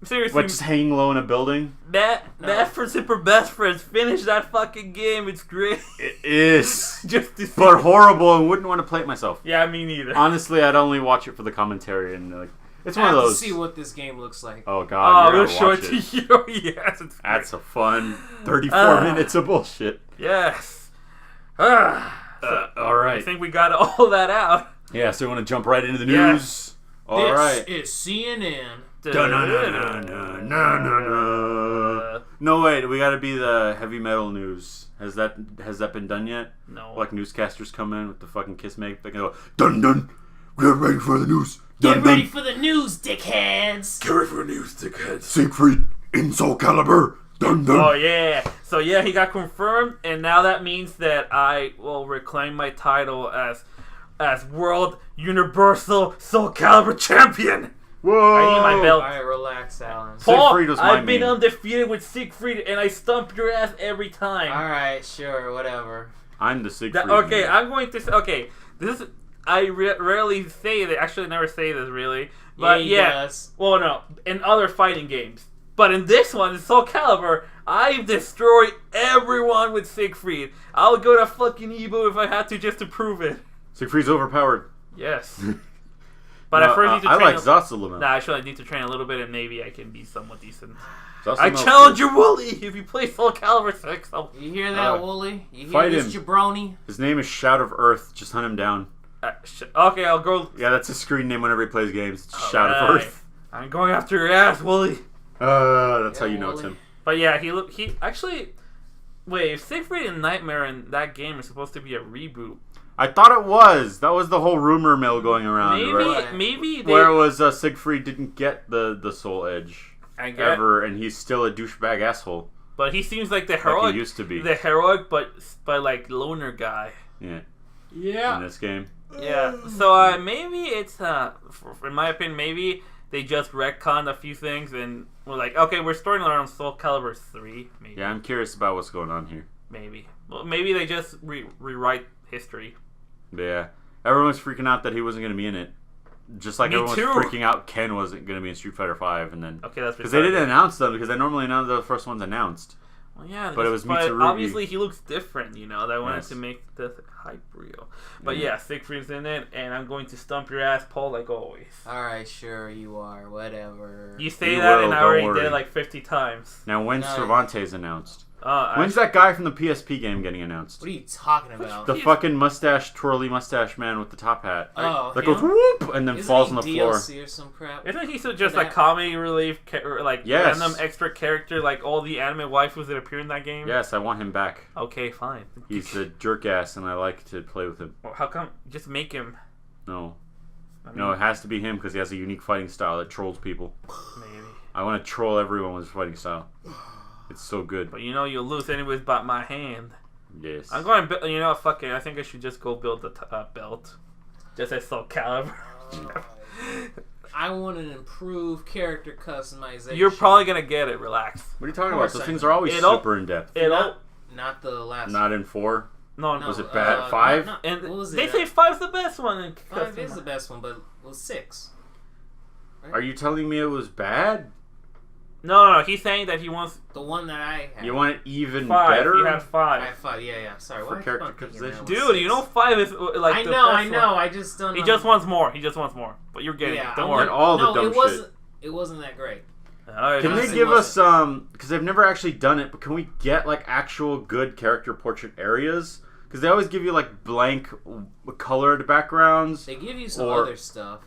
Seriously. What, just hanging low in a building? That for Super Best Friends. Finish that fucking game. It's great. It is. Just to see. But horrible. I wouldn't want to play it myself. Yeah, me neither. Honestly, I'd only watch it for the commentary and like it's one of those. To see what this game looks like. Oh god, we'll you're show gonna it watch to you. Yes, it's That's a fun 34 minutes of bullshit. Yes. All right. I think we got all that out. Yeah, so we want to jump right into the news. All right. This is CNN. No, wait. We got to be the heavy metal news. Has that been done yet? No. Like newscasters come in with the fucking kiss make. They can go dun dun. Get ready for the news. Dun, Get ready for the news, dickheads. Get ready for the news, dickheads. Siegfried in Soul Calibur. Dun dun. Oh yeah. So yeah, he got confirmed, and now that means that I will reclaim my title as World Universal Soul Calibur Champion. Whoa! I need my belt. Alright, relax, Alan. Paul, Siegfried was my I've been main. undefeated with Siegfried, and I stump your ass every time. Alright, sure, whatever. I'm the Siegfried. Okay, man. I'm going to say, okay, this is, I rarely say that, actually never say this really, but yeah, well no, in other fighting games. But in this one, in Soul Calibur, I destroy everyone with Siegfried. I'll go to fucking Evo if I had to just to prove it. Siegfried's overpowered. Yes. But I first need to I train like Zasaluma. Nah, actually I need to train a little bit and maybe I can be somewhat decent. Zasaluma's I challenge good. you, Wooly! If you play Soul Calibur 6, I'll... You hear that, Wooly? You hear fight this, him. jabroni? His name is Shout of Earth. Just hunt him down. Okay, I'll go... Yeah, that's his screen name whenever he plays games. It's Shout of Alright. Earth. I'm going after your ass, Wooly. That's how Yeah, you know it's Wooly. him. But yeah, he actually... Wait, if Siegfried and Nightmare in that game is supposed to be a reboot... I thought it was. That was the whole rumor mill going around. Right? Maybe they... Where it was Siegfried didn't get the soul edge I get, ever, and he's still a douchebag asshole. But he seems like the heroic... Like he used to be. The heroic, but like, loner guy. Yeah. Yeah. In this game. Yeah, so maybe it's, in my opinion, maybe they just retconned a few things and we're like, okay, we're starting around Soul Calibur 3, maybe. Yeah, I'm curious about what's going on here. Maybe. Well, maybe they just rewrite history. Yeah. Everyone's freaking out that he wasn't going to be in it. Just like everyone's freaking out Ken wasn't going to be in Street Fighter 5. And then, okay, that's because they didn't announce them, because they normally announce the first ones announced. Well, yeah, but it was Mitsurugi. Obviously, he looks different, you know. They wanted to make the hype real. But yeah, Siegfried's in it, and I'm going to stump your ass, Paul, like always. Alright, sure, you are. Whatever. You say that, and I already did it like 50 times. Now, when's Cervantes announced? When's that guy from the PSP game getting announced? What are you talking about? The fucking twirly mustache man with the top hat. Oh, that goes whoop and then falls on the floor. DLC or some crap? Isn't he just like comedy relief, random extra character, like all the anime waifus that appear in that game? Yes, I want him back. Okay, fine. He's a jerk ass, and I like to play with him. Well, how come? Just make him. No. No, it has to be him because he has a unique fighting style that trolls people. Maybe. I want to troll everyone with his fighting style. It's so good. But you know you'll lose anyways by my hand. Yes. I'm going to, you know, fuck it. I think I should just go build the belt. Just as Soul Calibur. I want an improved character customization. You're probably going to get it. Relax. What are you talking about? Those things are always super in-depth. Not the last Not in 4? No. Was it bad? 5? And they say 5's the best one. 5 is the best one, but it was 6. Right? Are you telling me it was bad? No. He's saying that he wants the one that I had. You want it even 5. better? You had 5. I had 5. Yeah. Sorry. For character customization, dude. You know 5 is like I the know. best one. I just don't. He just wants more. But you're getting it. Don't worry. All the dumb shit. It wasn't that great. Can they give us because they've never actually done it, but can we get like actual good character portrait areas? Because they always give you like blank colored backgrounds. They give you some other stuff.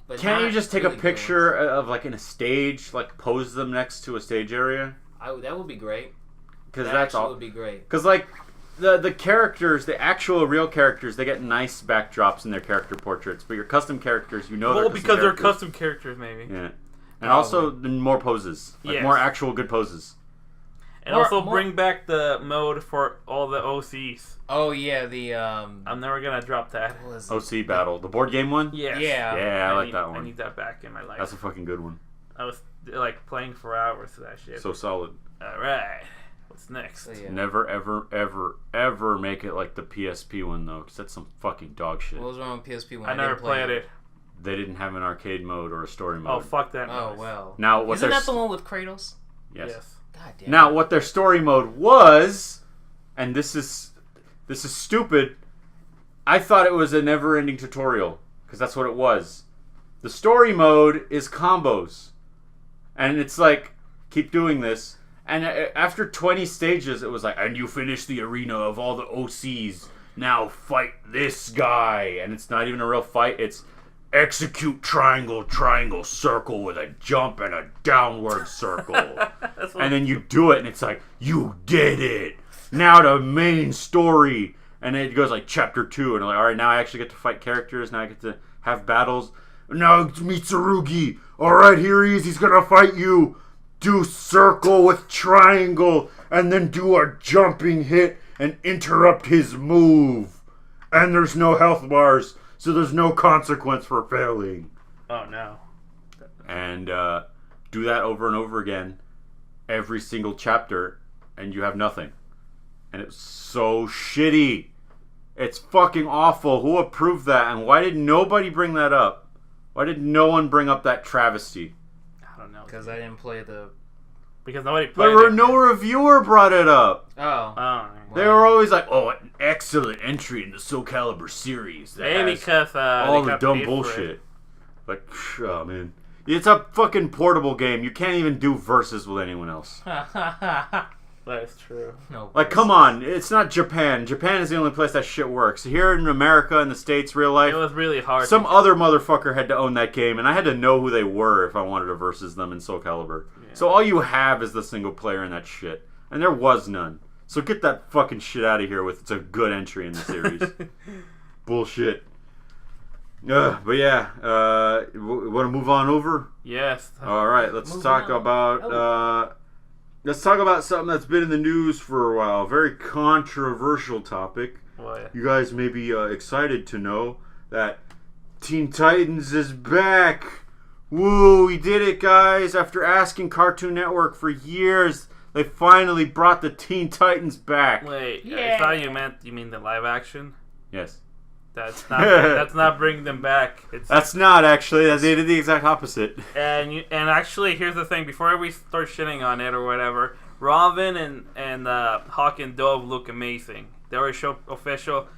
But can't you just take a picture of like in a stage, like pose them next to a stage area? That would be great. Because that's all would be great. Because like the characters, the actual real characters, they get nice backdrops in their character portraits, but your custom characters, they're custom characters, maybe. Yeah, and also more poses, more actual good poses. And bring back the mode for all the OCs. Oh yeah, the I'm never gonna drop that. OC battle, the board game one. Yes. Yeah, I like that one. I need that back in my life. That's a fucking good one. I was like playing for hours of that shit. So solid. All right, what's next? So, yeah. Never ever make it like the PSP one though, because that's some fucking dog shit. What was wrong with PSP one? I never played it. They didn't have an arcade mode or a story mode. Oh fuck that. Oh well. Now isn't that the one with Kratos? Yes. God damn. Now what their story mode was, and this is stupid. I thought it was a never-ending tutorial because that's what it was. The story mode is combos, and it's like keep doing this. And after 20 stages, it was like, and you finish the arena of all the OCs. Now fight this guy, and it's not even a real fight. It's execute triangle, circle with a jump and a downward circle. And then you do it, and it's like, you did it. Now the main story. And then it goes like chapter 2, and I'm like, all right, now I actually get to fight characters. Now I get to have battles. Now it's Mitsurugi. All right, here he is. He's gonna fight you. Do circle with triangle, and then do a jumping hit and interrupt his move. And there's no health bars, so there's no consequence for failing. Oh no. And do that over and over again, every single chapter, and you have nothing. And it's so shitty. It's fucking awful. Who approved that? And why did nobody bring that up? Why did no one bring up that travesty? I don't know. Because I didn't play the... Because nobody played it. No reviewer brought it up. Oh. They were always like, oh, an excellent entry in the Soul Calibur series. Maybe because all the dumb bullshit. Like, oh, man. It's a fucking portable game. You can't even do verses with anyone else. That is true. No. Like, come on. It's not Japan. Japan is the only place that shit works. Here in America, in the States, real life, it was really hard. Some other motherfucker had to own that game, and I had to know who they were if I wanted to versus them in Soul Calibur. Yeah. So all you have is the single player in that shit. And there was none. So get that fucking shit out of here with it's a good entry in the series. Bullshit. But yeah, want to move on over? Yes. All right, let's talk about something that's been in the news for a while. A very controversial topic. What? You guys may be excited to know that Teen Titans is back. Woo, we did it, guys. After asking Cartoon Network for years, they finally brought the Teen Titans back. Wait, I thought you mean the live action? Yes. That's not bringing them back. That's not, actually. They did the exact opposite. And actually, here's the thing. Before we start shitting on it or whatever, Robin and Hawk and Dove look amazing. They already show official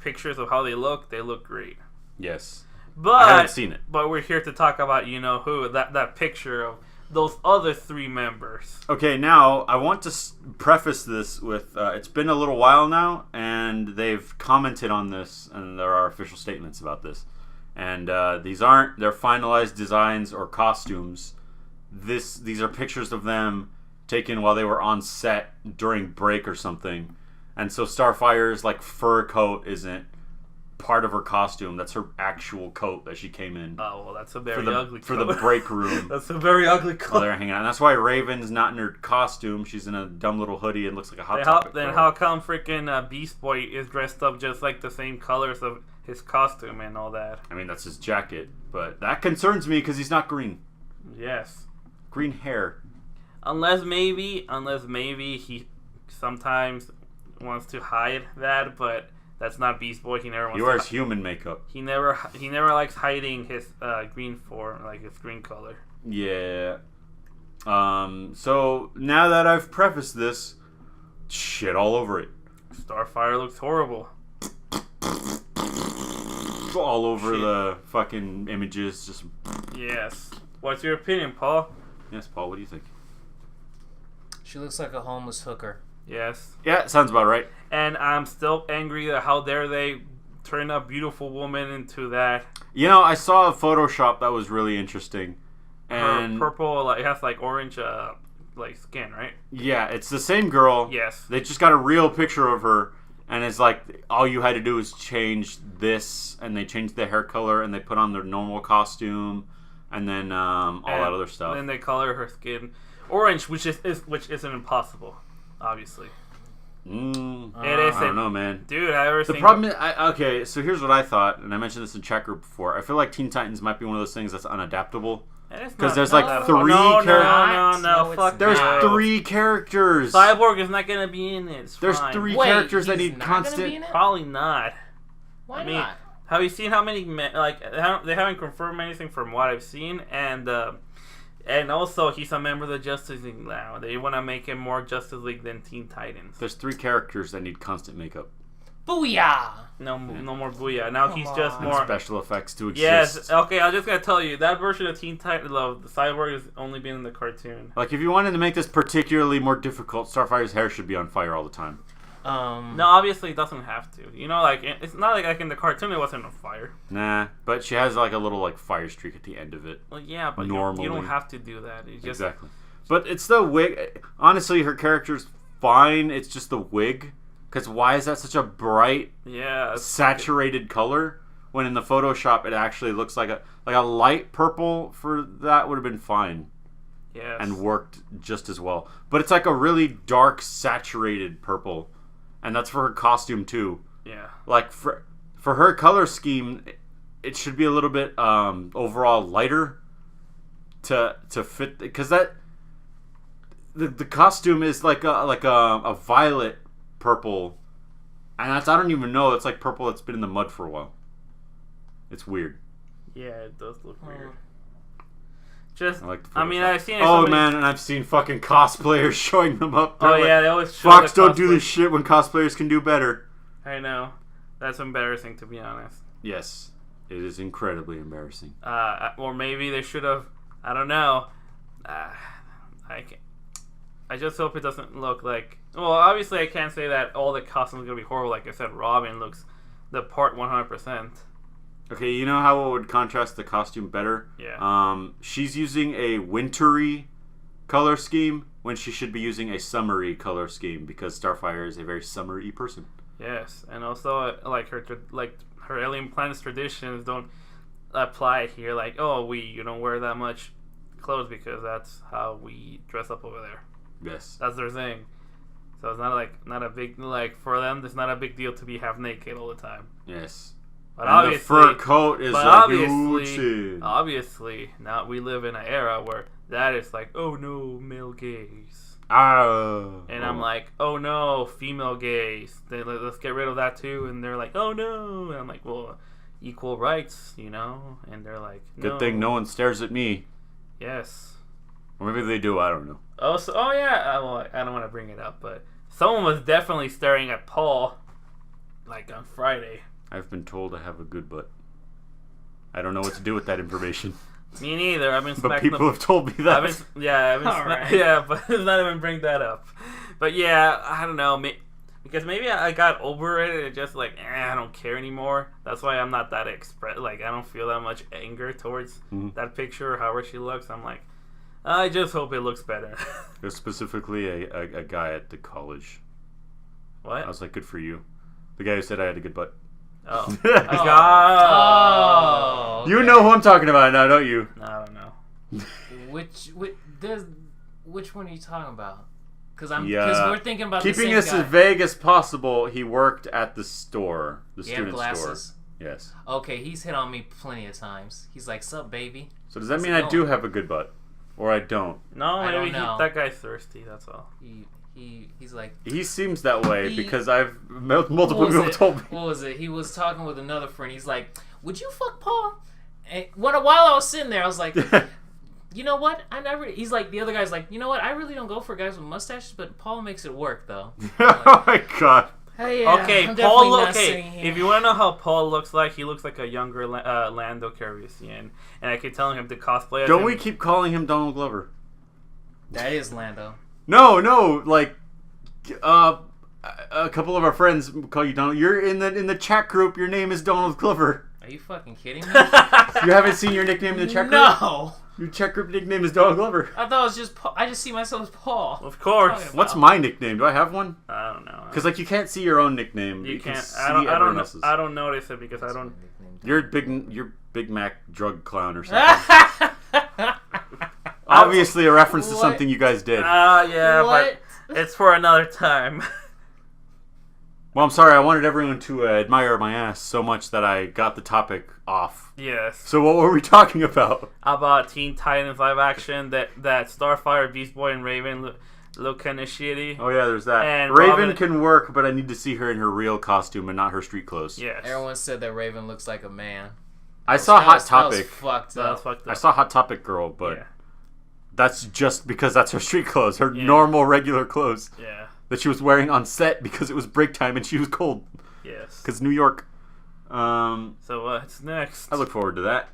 pictures of how they look. They look great. Yes. But I haven't seen it. But we're here to talk about who, that picture of those other 3 members. Okay, now I want to preface this with it's been a little while now, and they've commented on this, and there are official statements about this. And these aren't their finalized designs or costumes. These are pictures of them taken while they were on set during break or something. And so Starfire's fur coat isn't part of her costume. That's her actual coat that she came in. Oh, well, that's a very ugly coat. For the break room. That's a very ugly coat. While they're hanging out. And that's why Raven's not in her costume. She's in a dumb little hoodie and looks like a Hot Topic. Then how come freaking Beast Boy is dressed up just like the same colors of his costume and all that? I mean, that's his jacket. But that concerns me because he's not green. Yes. Green hair. Unless maybe he sometimes wants to hide that, but that's not Beast Boy. He wears human makeup. He never likes hiding his green form, his green color. Yeah. So now that I've prefaced this, shit all over it. Starfire looks horrible. All over the fucking images. Just. Yes. What's your opinion, Paul? Yes, Paul. What do you think? She looks like a homeless hooker. Yes. Yeah, sounds about right. And I'm still angry at how dare they turn a beautiful woman into that. I saw a Photoshop that was really interesting. And her purple, it has orange, skin, right? Yeah, it's the same girl. Yes. They just got a real picture of her, and it's all you had to do was change this, and they changed the hair color, and they put on their normal costume, and then all that other stuff. And then they color her skin orange, which isn't impossible. Obviously. It isn't. I don't know, man. Dude, I ever seen... The problem is... okay, so here's what I thought, and I mentioned this in chat group before. I feel like Teen Titans might be one of those things that's unadaptable. Because there's 3 characters. No, fuck. There's 3 characters. Cyborg is not going to be in it. There's 3 characters that need constant... Probably not. Why not? Have you seen how many... they haven't confirmed anything from what I've seen, and also, he's a member of the Justice League now. They want to make him more Justice League than Teen Titans. There's 3 characters that need constant makeup. Booyah! No more booyah. Now he's just more... And special effects to exist. Yes, okay, I'm just going to tell you. That version of Teen Titans, the Cyborg, has only been in the cartoon. If you wanted to make this particularly more difficult, Starfire's hair should be on fire all the time. No, obviously it doesn't have to. It's not like in the cartoon it wasn't on fire. Nah, but she has a little fire streak at the end of it. Well, yeah, but normally you don't have to do that. Exactly. But it's the wig. Honestly, her character's fine. It's just the wig. Because why is that such a bright, saturated color when in the Photoshop it actually looks like a light purple for that would have been fine. Yes. And worked just as well. But it's a really dark, saturated purple. And that's for her costume too. Yeah. For her color scheme, it should be a little bit overall lighter to fit, because the costume is like a violet purple, and I don't even know. It's purple that's been in the mud for a while. It's weird. Yeah, it does look weird. I've seen it. Oh man, and I've seen fucking cosplayers showing them up. They're they always show Fox don't do this shit when cosplayers can do better. I know. That's embarrassing, to be honest. Yes, it is incredibly embarrassing. Or maybe they should have. I don't know. I just hope it doesn't look like. Well, obviously, I can't say that all the costumes are gonna be horrible. Like I said, Robin looks the part 100%. Okay, you know how it would contrast the costume better? Yeah. She's using a wintry color scheme when she should be using a summery color scheme, because Starfire is a very summery person. Yes, and also her alien planet's traditions don't apply here. You don't wear that much clothes because that's how we dress up over there. Yes. That's their thing. So it's not a big for them. It's not a big deal to be half naked all the time. Yes. But and the fur coat is a huge sin. Obviously, now we live in an era where that is like, oh no, male gaze. And I'm like, oh no, female gaze. Let's get rid of that too. And they're like, oh no. And I'm like, well, equal rights, you know? And they're like, no. Good thing no one stares at me. Yes. Or maybe they do, I don't know. Oh yeah, well, I don't want to bring it up, but someone was definitely staring at Paul, like on Friday. I've been told I have a good butt. I don't know what to do with that information. Me neither. I've been smacking. But people have told me that. Yeah, but let's not even bring that up. But yeah, I don't know. Because maybe I got over it and it just like, I don't care anymore. That's why I'm not that like, I don't feel that much anger towards that picture or however she looks. I'm like, I just hope it looks better. There's specifically a guy at the college. What? I was like, good for you. The guy who said I had a good butt. Oh. Okay. You know who I'm talking about now, don't you? No, I don't know. Which one are you talking about? Because we're thinking about keeping the this same guy. as vague as possible. He worked at the store, the student glasses? store. Yes. Okay, he's hit on me plenty of times. He's like, "Sup, baby?" So does that mean I do have a good butt, or I don't? No, I maybe don't know. that guy's thirsty. That's all. He's like. He seems that way because I've multiple people told me. What was it? He was talking with another friend. He's like, "Would you fuck Paul?" And while I was sitting there, I was like, "You know what? I never." He's like, the other guy's like, "You know what? I really don't go for guys with mustaches, but Paul makes it work, though." Oh my god. Hey, yeah, okay, Paul. Okay, if you want to know how Paul looks like, he looks like a younger Lando Calrissian, and I keep telling him to cosplay as Don't him. we keep calling him Donald Glover? That is Lando. No, like, a couple of our friends call you Donald. You're in the chat group. Your name is Donald Glover. Are you fucking kidding me? You haven't seen your nickname in the chat group? No. Your chat group nickname is Donald Glover. I thought it was just Paul. I just see myself as Paul. Of course. What's my nickname? Do I have one? I don't know. Because like you can't see your own nickname. You can't. See I don't everyone know. else's. I don't notice it because I don't. You're Big Mac drug clown or something. Obviously a reference to something you guys did. Yeah, What? but it's for another time. Well, I'm sorry. I wanted everyone to admire my ass so much that I got the topic off. Yes. So what were we talking about? About Teen Titans live action that Starfire, Beast Boy, and Raven look kind of shitty. Oh yeah, there's that. And Raven Robin can work, but I need to see her in her real costume and not her street clothes. Yes. Everyone said that Raven looks like a man. I saw Hot That was Topic. fucked That's up. fucked up. I saw Hot Topic girl, but Yeah. that's just because that's her street clothes, her normal regular clothes Yeah. that she was wearing on set because it was break time and she was cold. Yes. Because New York. So what's next? I look forward to that.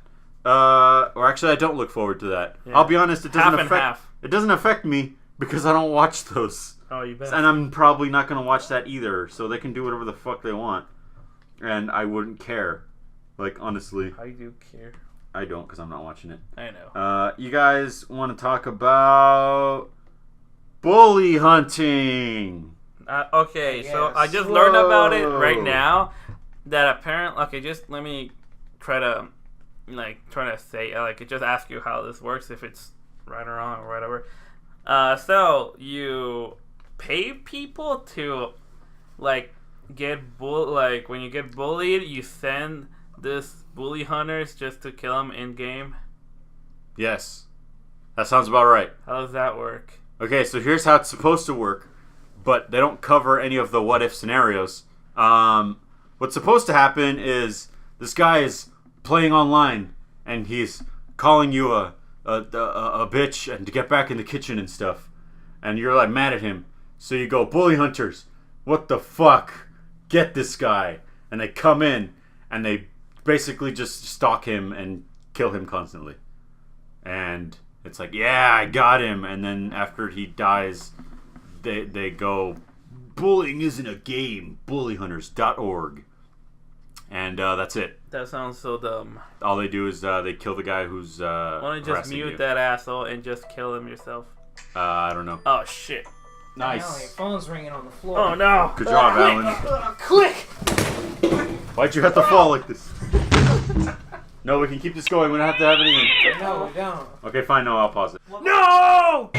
Or actually, I don't look forward to that. Yeah. I'll be honest, it doesn't Half and half. It doesn't affect me because I don't watch those, Oh, you bet. and I'm probably not gonna watch that either. So they can do whatever the fuck they want, and I wouldn't care. Like honestly, I do care. I don't because I'm not watching it. I know. You guys want to talk about bully hunting? Okay, so Yes. I just learned about it right now. That apparently, okay, just let me try to say, just ask you how this works, if it's right or wrong or whatever. So you pay people to, when you get bullied, you send this bully hunters just to kill them in game. Yes, that sounds about right. How does that work? Okay, so here's how it's supposed to work, but they don't cover any of the what-if scenarios. What's supposed to happen is this guy is playing online, and he's calling you a bitch and to get back in the kitchen and stuff, and you're like mad at him. So you go, bully hunters, what the fuck? Get this guy. And they come in, and they basically just stalk him and kill him constantly. And it's like, yeah, I got him. And then after he dies, they go, bullying isn't a game, bullyhunters.org. And that's it. That sounds so dumb. All they do is they kill the guy who's Why don't you just mute that asshole and just kill him yourself? I don't know. Oh, shit. Your Nice. phone's ringing on the floor. Oh, no. Good job, Alan. Click! Why'd you have to fall like this? No, we can keep this going. We don't have to have anything. No, we don't. Okay, fine. No, I'll pause it. No!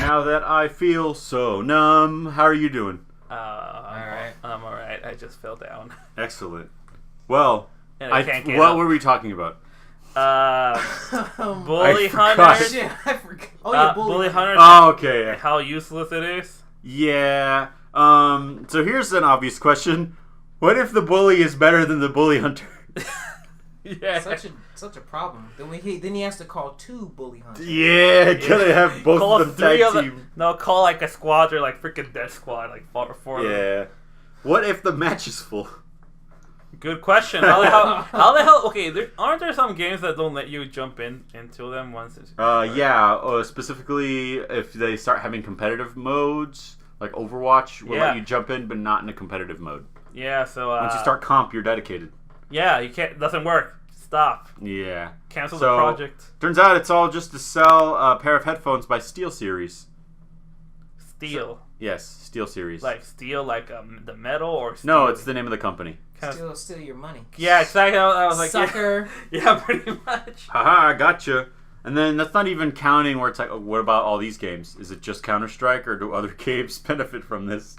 Now that I feel so numb, how are you doing? Alright. I'm alright. I just fell down. Excellent. Well, And I can't get what up. were we talking about? Bully forgot. hunters. Shit, I forgot. Oh yeah, bully hunters. Oh, okay. How useless it is. Yeah. So here's an obvious question. What if the bully is better than the bully hunter? Yeah. Such a problem. Then he has to call 2 bully hunters. Yeah, gotta have both Call of them 3 of tag them. team. No, call like a squad or like freaking death squad, like 4 of them. Yeah. What if the match is full? Good question. How the hell? Okay, aren't there some games that don't let you jump into them once? Yeah. Specifically, if they start having competitive modes, like Overwatch will let you jump in, but not in a competitive mode. Yeah. So Once you start comp, you're dedicated. Yeah, you can't. Doesn't work. Stop. Yeah. Cancel the project. Turns out it's all just to sell a pair of headphones by SteelSeries. Steel. Yes, SteelSeries. Like steel, like the metal, or steel? No, it's the name of the company. Steal your money. Yeah, exactly. I was like, sucker. Yeah, pretty much. Haha, I gotcha. And then that's not even counting where it's like, oh, what about all these games? Is it just Counter-Strike, or do other games benefit from this?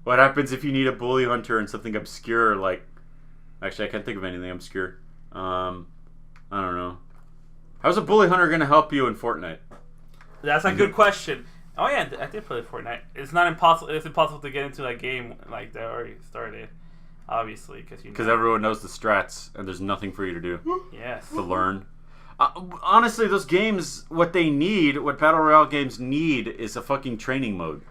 What happens if you need a bully hunter and something obscure like... Actually, I can't think of anything obscure. I don't know. How's a bully hunter going to help you in Fortnite? That's a good question. Oh yeah, I did play Fortnite. It's not impossible. It's impossible to get into that game like they already started. Obviously, because everyone knows the strats and there's nothing for you to do. Yes. To learn. Honestly, those games, what Battle Royale games need is a fucking training mode.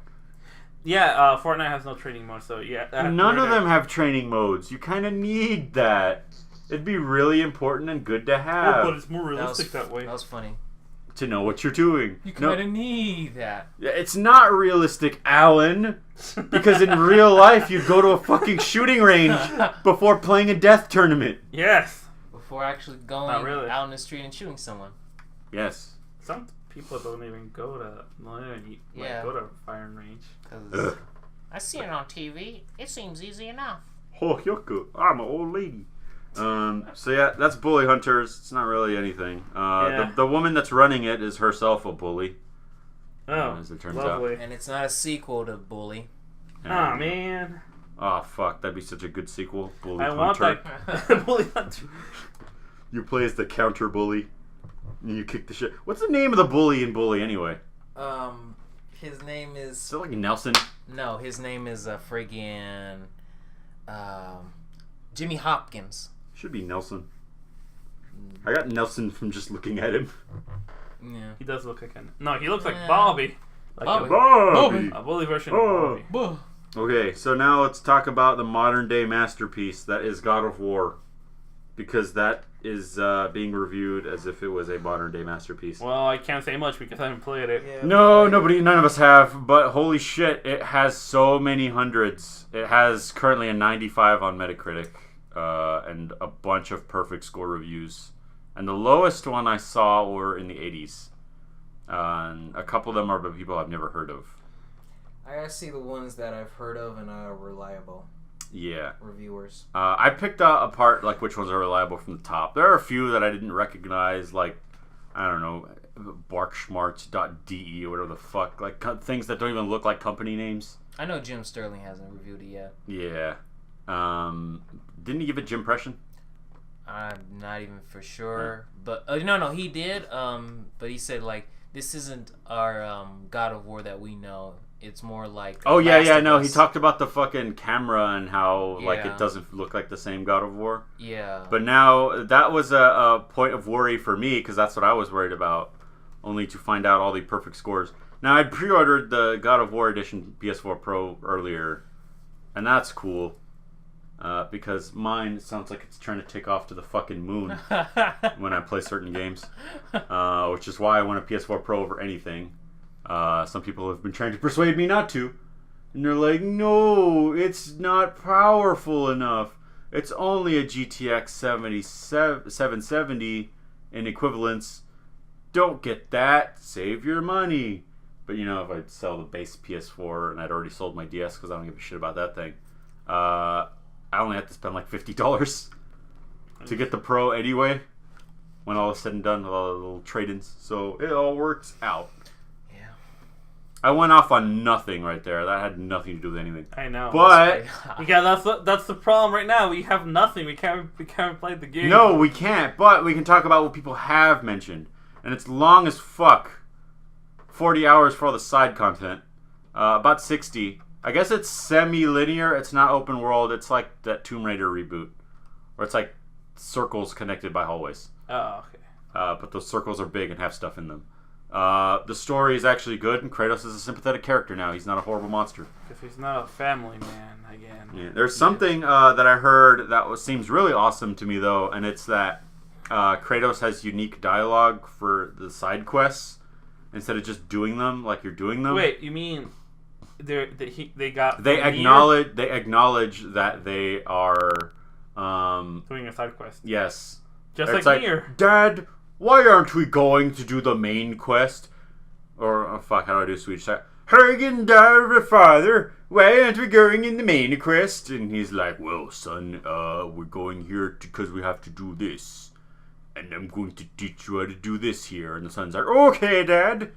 Yeah, Fortnite has no training mode, so yeah. None of them have training modes. You kind of need that. It'd be really important and good to have. Oh, but it's more realistic that way. That was funny. To know what you're doing. You kind of need that. It's not realistic, Alan. Because in real life, you'd go to a fucking shooting range before playing a death tournament. Yes. Before actually going out in the street and shooting someone. Yes. Some people don't even go to go to firing range. I see it on TV. It seems easy enough. Oh, Yoko, I'm an old lady. So yeah, that's Bully Hunters. It's not really anything. The woman that's running it is herself a bully. Oh, as it turns lovely. out. And it's not a sequel to Bully. Oh man. Oh fuck, that'd be such a good sequel. Bully Hunter. Want that. Bully Hunter. You play as the counter bully. And you kick the shit. What's the name of the bully in Bully anyway? His name is... Is it like Nelson? No, his name is friggin... Jimmy Hopkins. Should be Nelson. I got Nelson from just looking at him. Yeah. He does look like No, he looks like Bobby. Like Bobby. A bully version of Bobby. Okay, so now let's talk about the modern day masterpiece that is God of War. Because that is being reviewed as if it was a modern day masterpiece. Well, I can't say much because I haven't played it. Yeah, none of us have, but holy shit, it has so many hundreds. It has currently a 95 on Metacritic, and a bunch of perfect score reviews. And the lowest one I saw were in the 80s. And a couple of them are by people I've never heard of. I gotta see the ones that I've heard of and are reliable. Yeah. Reviewers. I picked apart like which ones are reliable from the top. There are a few that I didn't recognize, like, I don't know, barkschmarts.de or whatever the fuck, like things that don't even look like company names. I know Jim Sterling hasn't reviewed it yet. Yeah. Didn't he give it Jimpression? I'm not even for sure, but no, he did. But he said like this isn't our God of War that we know. It's more like no, he talked about the fucking camera and how like it doesn't look like the same God of War. Yeah. But now that was a point of worry for me because that's what I was worried about, only to find out all the perfect scores. Now I pre-ordered the God of War edition PS4 Pro earlier, and that's cool. Because mine sounds like it's trying to take off to the fucking moon when I play certain games, which is why I want a PS4 Pro over anything. Some people have been trying to persuade me not to, and they're like, no, it's not powerful enough. It's only a GTX 770 in equivalence. Don't get that. Save your money. But you know, if I sell the base PS4 and I'd already sold my DS because I don't give a shit about that thing, I only have to spend like $50 to get the Pro anyway, when all is said and done with all the little trade-ins. So it all works out. Yeah. I went off on nothing right there. That had nothing to do with anything. I know. But yeah, that's the problem right now. We have nothing. We can't play the game. No, we can't. But we can talk about what people have mentioned, and it's long as fuck. 40 hours for all the side content. About 60. I guess it's semi-linear. It's not open world. It's like that Tomb Raider reboot, where it's like circles connected by hallways. Oh, okay. But those circles are big and have stuff in them. The story is actually good, and Kratos is a sympathetic character now. He's not a horrible monster. Because he's not a family man again. Yeah. There's something that I heard that seems really awesome to me, though, and it's that Kratos has unique dialogue for the side quests instead of just doing them like you're doing them. Wait, you mean they acknowledge that they are doing a side quest? Yes. Just like Nier. Dad, why aren't we going to do the main quest? Or, oh fuck, how do I do Swedish? Hagen, father, why aren't we going in the main quest? And he's like, well, son, we're going here because we have to do this. And I'm going to teach you how to do this here. And the son's like, okay, Dad.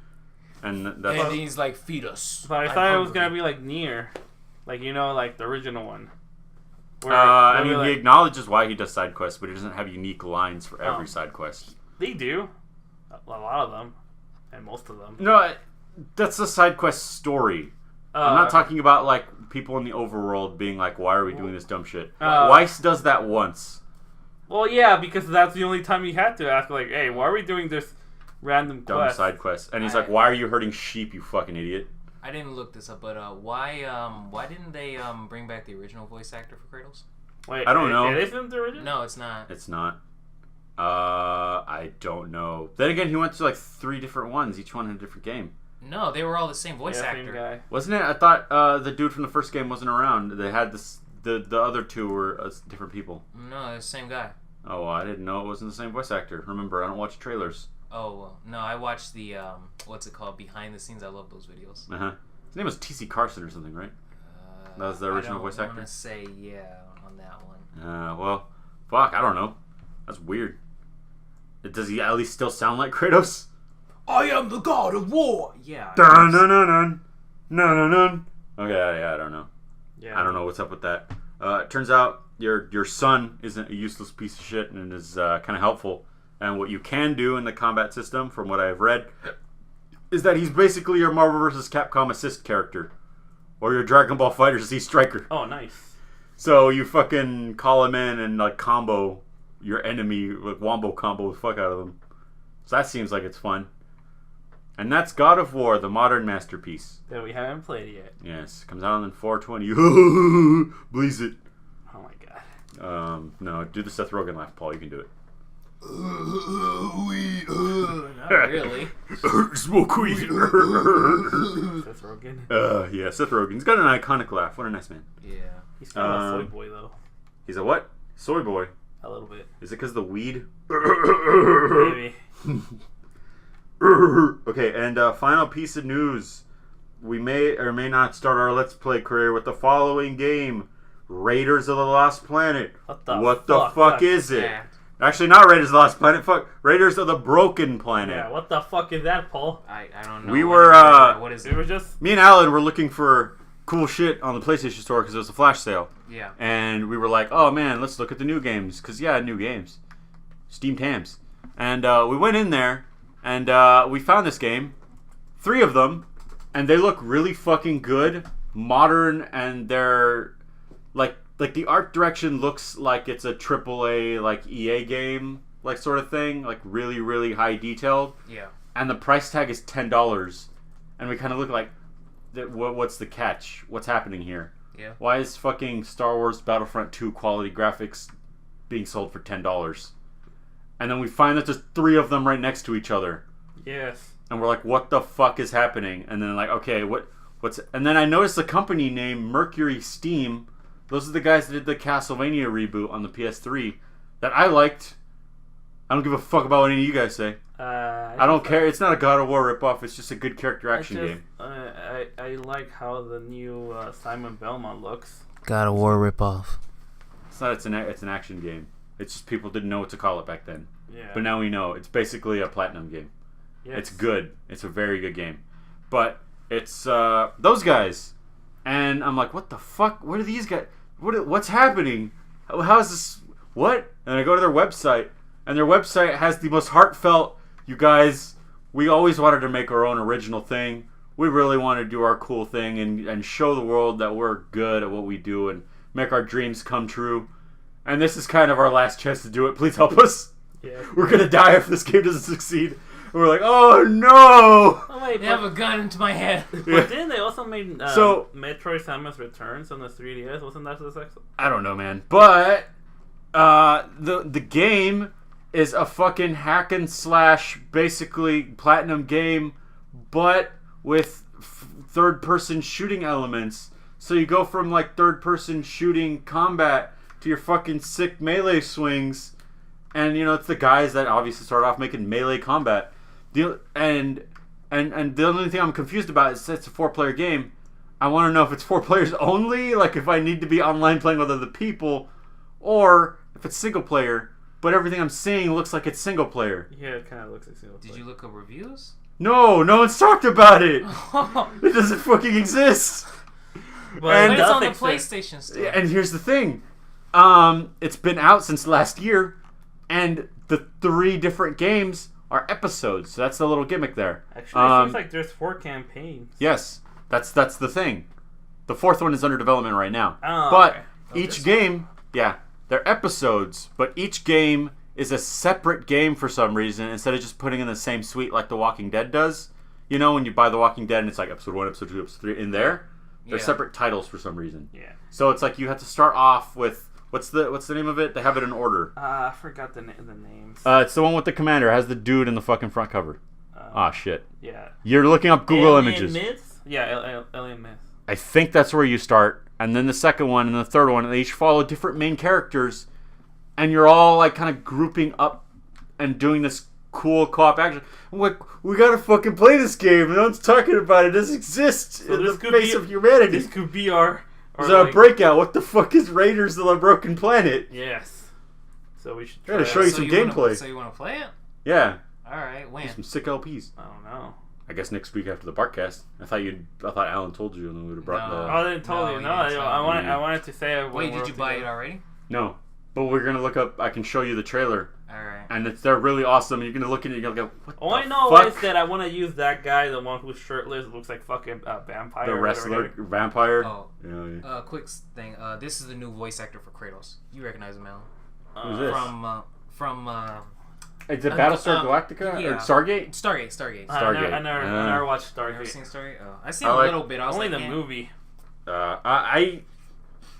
And he's like, feed us. But I thought it was going to be like Nier. Like, like the original one. He acknowledges why he does side quests, but he doesn't have unique lines for every side quest. They do. A lot of them. And most of them. No, that's the side quest story. I'm not talking about, like, people in the overworld being like, why are we doing this dumb shit? Weiss does that once. Well, yeah, because that's the only time he had to ask, like, hey, why are we doing this random dumb quest? Side quest? And he's like, why are you hurting sheep, you fucking idiot? I didn't look this up, but why didn't they bring back the original voice actor for Kratos? Wait, I don't know. It isn't the original? No, it's not. It's not. I don't know. Then again, he went to like 3 different ones. Each one had a different game. No, they were all the same voice actor. Same guy. Wasn't it? I thought the dude from the first game wasn't around. They had this. The other 2 were different people. No, it's the same guy. Oh, well, I didn't know it wasn't the same voice actor. Remember, I don't watch trailers. Oh, well, no, I watched the what's it called? Behind the scenes. I love those videos. His name was T.C. Carson or something, right? That was the original voice actor? I want to say, yeah, on that one. Well, fuck, I don't know. That's weird. Does he at least still sound like Kratos? I am the god of war! Yeah. Dun, dun, dun, dun. Dun, dun, dun. Okay, yeah, I don't know. Yeah. I don't know what's up with that. It turns out your son isn't a useless piece of shit and is kind of helpful. And what you can do in the combat system, from what I've read, is that he's basically your Marvel vs. Capcom assist character. Or your Dragon Ball Fighter Z striker. Oh, nice. So you fucking call him in and like combo your enemy, like wombo combo the fuck out of them. So that seems like it's fun. And that's God of War, the modern masterpiece. That we haven't played yet. Yes, comes out on 4/20. Bleeze it. Oh my god. No, do the Seth Rogen laugh, Paul. You can do it. Not really. Smoke weed. Seth Rogen. Yeah, Seth Rogen's got an iconic laugh. What a nice man. Yeah. He's kind of a soy boy, though. He's a what? Soy boy. A little bit. Is it because of the weed? Maybe. Okay, and final piece of news. We may or may not start our Let's Play career with the following game. Raiders of the Lost Planet. What the fuck is it? Actually, not Raiders of the Lost Planet. Fuck. Raiders of the Broken Planet. Yeah, what the fuck is that, Paul? I don't know. We were, what is it? We were just... Me and Alan were looking for cool shit on the PlayStation Store because it was a flash sale. Yeah. And we were like, oh man, let's look at the new games. Because, yeah, new games. Steam Tams. And we went in there, and we found this game. 3 of them. And they look really fucking good. Modern, and they're... Like the art direction looks like it's a AAA like EA game like sort of thing, like really really high detailed. Yeah. And the price tag is $10, and we kind of look like, what's the catch? What's happening here? Yeah. Why is fucking Star Wars Battlefront 2 quality graphics being sold for $10? And then we find that there's 3 of them right next to each other. Yes. And we're like, what the fuck is happening? And then like, okay, what's? And then I noticed a company named Mercury Steam. Those are the guys that did the Castlevania reboot on the PS3 that I liked. I don't give a fuck about what any of you guys say. I don't care. It's not a God of War ripoff. It's just a good character action game. I like how the new Simon Belmont looks. God of War ripoff. It's not. It's an action game. It's just people didn't know what to call it back then. Yeah. But now we know. It's basically a platinum game. Yes. It's good. It's a very good game. But it's those guys. And I'm like, what the fuck? What are these guys? What's happening? How is this? What? And I go to their website, and their website has the most heartfelt, you guys, we always wanted to make our own original thing. We really want to do our cool thing and show the world that we're good at what we do and make our dreams come true. And this is kind of our last chance to do it. Please help us. Yeah. We're going to die if this game doesn't succeed. And we're like, oh no! Oh, wait, they have a gun into my head. But didn't they also make Metroid Samus Returns on the 3DS? Wasn't that successful? I don't know, man. But the game is a fucking hack and slash, basically platinum game, but with third-person shooting elements. So you go from like third-person shooting combat to your fucking sick melee swings, and it's the guys that obviously start off making melee combat. And the only thing I'm confused about is it's a 4-player game. I want to know if it's 4 players only, like if I need to be online playing with other people, or if it's single player. But everything I'm seeing looks like it's single player. Yeah, it kind of looks like single player. Did you look up reviews? No one's talked about it. It doesn't fucking exist. But it's on the PlayStation Store. And here's the thing. It's been out since last year, and the 3 different games are episodes. So that's the little gimmick there. Actually, it seems like there's 4 campaigns. Yes, that's the thing. The 4th one is under development right now. Oh, but okay. Each game, they're episodes, but each game is a separate game for some reason, instead of just putting in the same suite like The Walking Dead does. You know, when you buy The Walking Dead and it's like episode 1, episode 2, episode 3 in there. They're separate titles for some reason. Yeah. So it's like you have to start off with what's the name of it? They have it in order. I forgot the names. It's the one with the commander. It has the dude in the fucking front cover. Shit. Yeah. You're looking up Google Alien images. Myths? Yeah, Alien Myths. I think that's where you start, and then the second one and the third one, and they each follow different main characters, and you're all like kind of grouping up and doing this cool co-op action. I'm like, we gotta fucking play this game. No one's talking about it. It doesn't exist in the face of humanity. This could be our Is that a breakout? What the fuck is Raiders of the Broken Planet? Yes. So we should try to show you some gameplay. So you want to play it? Yeah. Alright, when? Some sick LPs. I don't know. I guess next week after the barkcast. I thought Alan told you, and then we would have brought the. Oh, I didn't tell you. No, I wanted to say. Wait, did you buy it already? No, but we're gonna look up. I can show you the trailer. All right. And they're really awesome. You're gonna look at it. You're gonna go. What all the I know fuck? is that I want to use that guy, the one who's shirtless, looks like fucking vampire. The wrestler, vampire. Oh. Yeah. Quick thing. This is the new voice actor for Kratos. You recognize him, Alan? Who's this? From. Is it Battlestar Galactica or Stargate? Stargate. I never watched Stargate. You ever seen Stargate? Oh, I've seen a little bit. I was only like, the movie.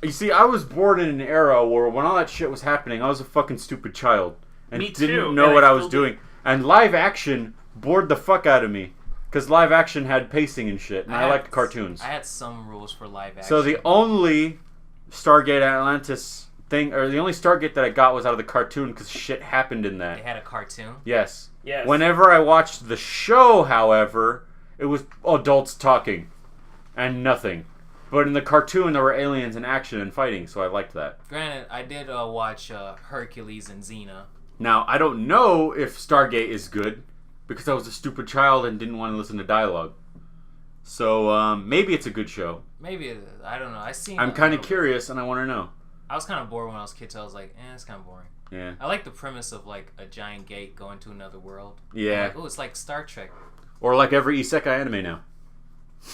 You see, I was born in an era where when all that shit was happening, I was a fucking stupid child and didn't know what I was doing. And live action bored the fuck out of me because live action had pacing and shit, and I liked cartoons. I had some rules for live action. So the only Stargate Atlantis thing, or the only Stargate that I got was out of the cartoon because shit happened in that. They had a cartoon? Yes. Yes. Whenever I watched the show, however, it was adults talking and nothing. But in the cartoon, there were aliens in action and fighting, so I liked that. Granted, I did watch Hercules and Xena. Now, I don't know if Stargate is good because I was a stupid child and didn't want to listen to dialogue. So maybe it's a good show. Maybe, I don't know. I'm kind of curious and I want to know. I was kind of bored when I was a kid, so I was like, it's kind of boring. Yeah. I like the premise of like a giant gate going to another world. Yeah. Like, it's like Star Trek. Or like every isekai anime now.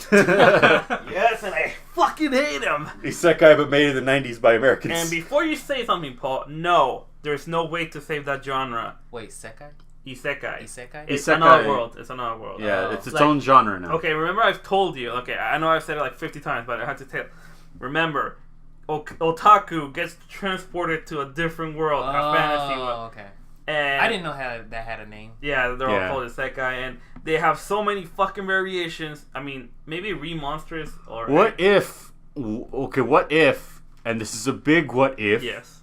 Yes, and I fucking hate him. Isekai, but made in the 90s by Americans. And before you say something, Paul, no, there's no way to save that genre. Wait, Sekai? Isekai. It's Isekai. another world. It's another world. Yeah, it's its own genre now. Okay, remember I've told you. Okay, I know I've said it like 50 times, but I have to tell. Remember, otaku gets transported to a different world, a fantasy world. Oh, okay. And I didn't know that had a name. Yeah, they're all called Isekai, and they have so many fucking variations. I mean, maybe re-monsters or... What if, and this is a big what if, yes,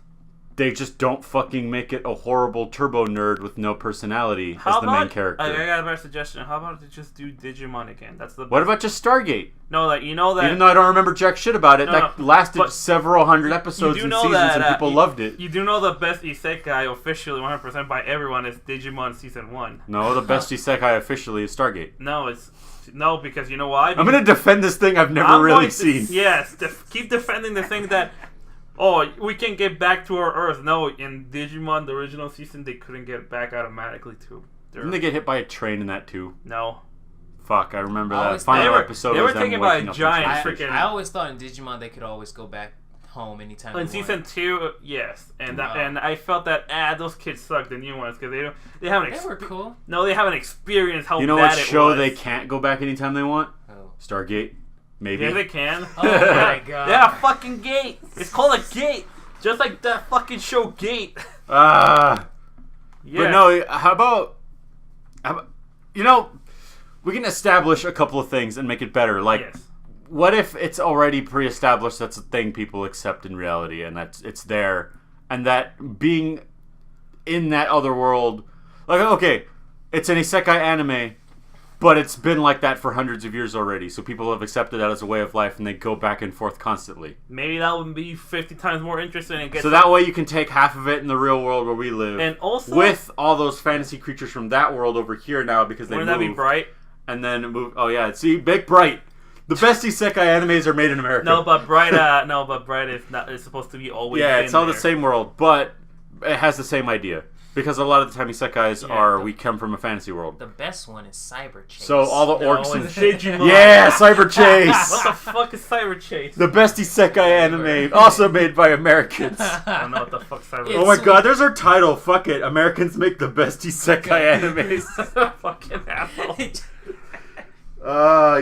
they just don't fucking make it a horrible turbo nerd with no personality as the main character. I got a better suggestion. How about they just do Digimon again? That's the best. What about just Stargate? No, like, you know that... Even though I don't remember jack shit about it, lasted several hundred episodes and seasons and people loved it. You do know the best isekai officially 100% by everyone is Digimon Season 1. No, the best isekai officially is Stargate. No, because you know why? I'm going to defend this thing I've never really seen. Yes, keep defending the thing that... we can get back to our Earth. No, in Digimon, the original season, they couldn't get back automatically to their... Didn't they get hit by a train in that too? No. Fuck, I remember that. Final episode they were was them taken by a waking up giant freaking... I always thought in Digimon they could always go back home anytime they in want. Season 2, yes. And I felt that, those kids suck, the new ones, because they haven't... They were cool. No, they haven't experienced how bad it was. You know what show they can't go back anytime they want? Oh. Stargate. Maybe. Yeah, they can. Oh my god. They have a fucking gate. It's called a gate. Just like that fucking show Gate. Yeah. But no, how about we can establish a couple of things and make it better. Like, what if it's already pre-established that's a thing people accept in reality and it's there, and that being in that other world, like, okay, it's an isekai anime, but it's been like that for hundreds of years already, so people have accepted that as a way of life and they go back and forth constantly. Maybe that would be 50 times more interesting and get so that way you can take half of it in the real world where we live, and also with all those fantasy creatures from that world over here now because they moved. Wouldn't that be Bright? And then move. Oh yeah, see, make Bright. The best isekai animes are made in America. No, but Bright is not. It's supposed to be always. Yeah, it's all the same world, but it has the same idea. Because a lot of the time isekais we come from a fantasy world. The best one is Cyber Chase. So all the orcs and Digimon. Yeah, Cyber Chase. What the fuck is Cyber Chase? The best isekai anime, also made by Americans. I don't know what the fuck Cyber Chase. Oh my god, there's our title. Fuck it. Americans make the best isekai animes. Fucking asshole.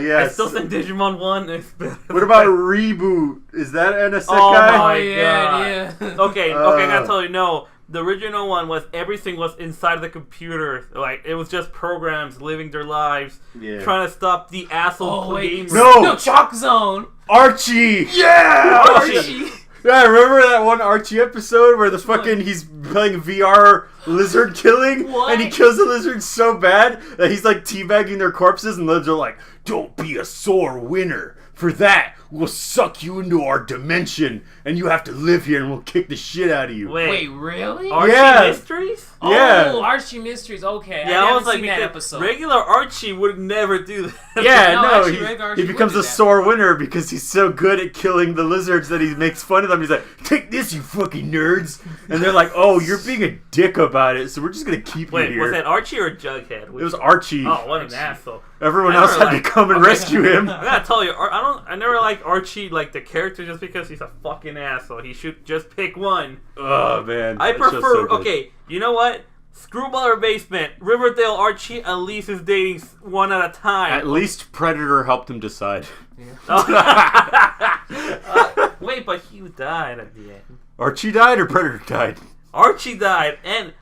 Yes. I still think Digimon 1 is better. What about Reboot? Is that an isekai? Oh my god. Yeah. Okay, I gotta tell you, no. The original one was everything was inside the computer. Like, it was just programs living their lives, trying to stop the asshole gamers. No, Chalk Zone. Archie. Yeah, Archie. Yeah, remember that one Archie episode where he's playing VR lizard killing, and he kills the lizards so bad that he's like teabagging their corpses, and the lizards are like, "Don't be a sore winner. For that, we'll suck you into our dimension, and you have to live here, and we'll kick the shit out of you." Wait, really? Archie Mysteries? Yeah. Oh, Archie Mysteries. Okay, yeah, I was like, seen that episode. Regular Archie would never do that. Yeah, he becomes a sore winner because he's so good at killing the lizards that he makes fun of them. He's like, "Take this, you fucking nerds!" And they're like, "Oh, you're being a dick about it, so we're just gonna keep you here." Wait, was that Archie or Jughead? It was Archie. Oh, what an asshole! Everyone else had to come and rescue him. I gotta tell you, I never liked Archie, like the character, just because he's a fucking asshole. He should just pick one. Oh man, I prefer. Okay, you know what? Screwballer Basement, Riverdale Archie at least is dating one at a time. At least Predator helped him decide. Wait, but he died at the end. Archie died or Predator died? Archie died, and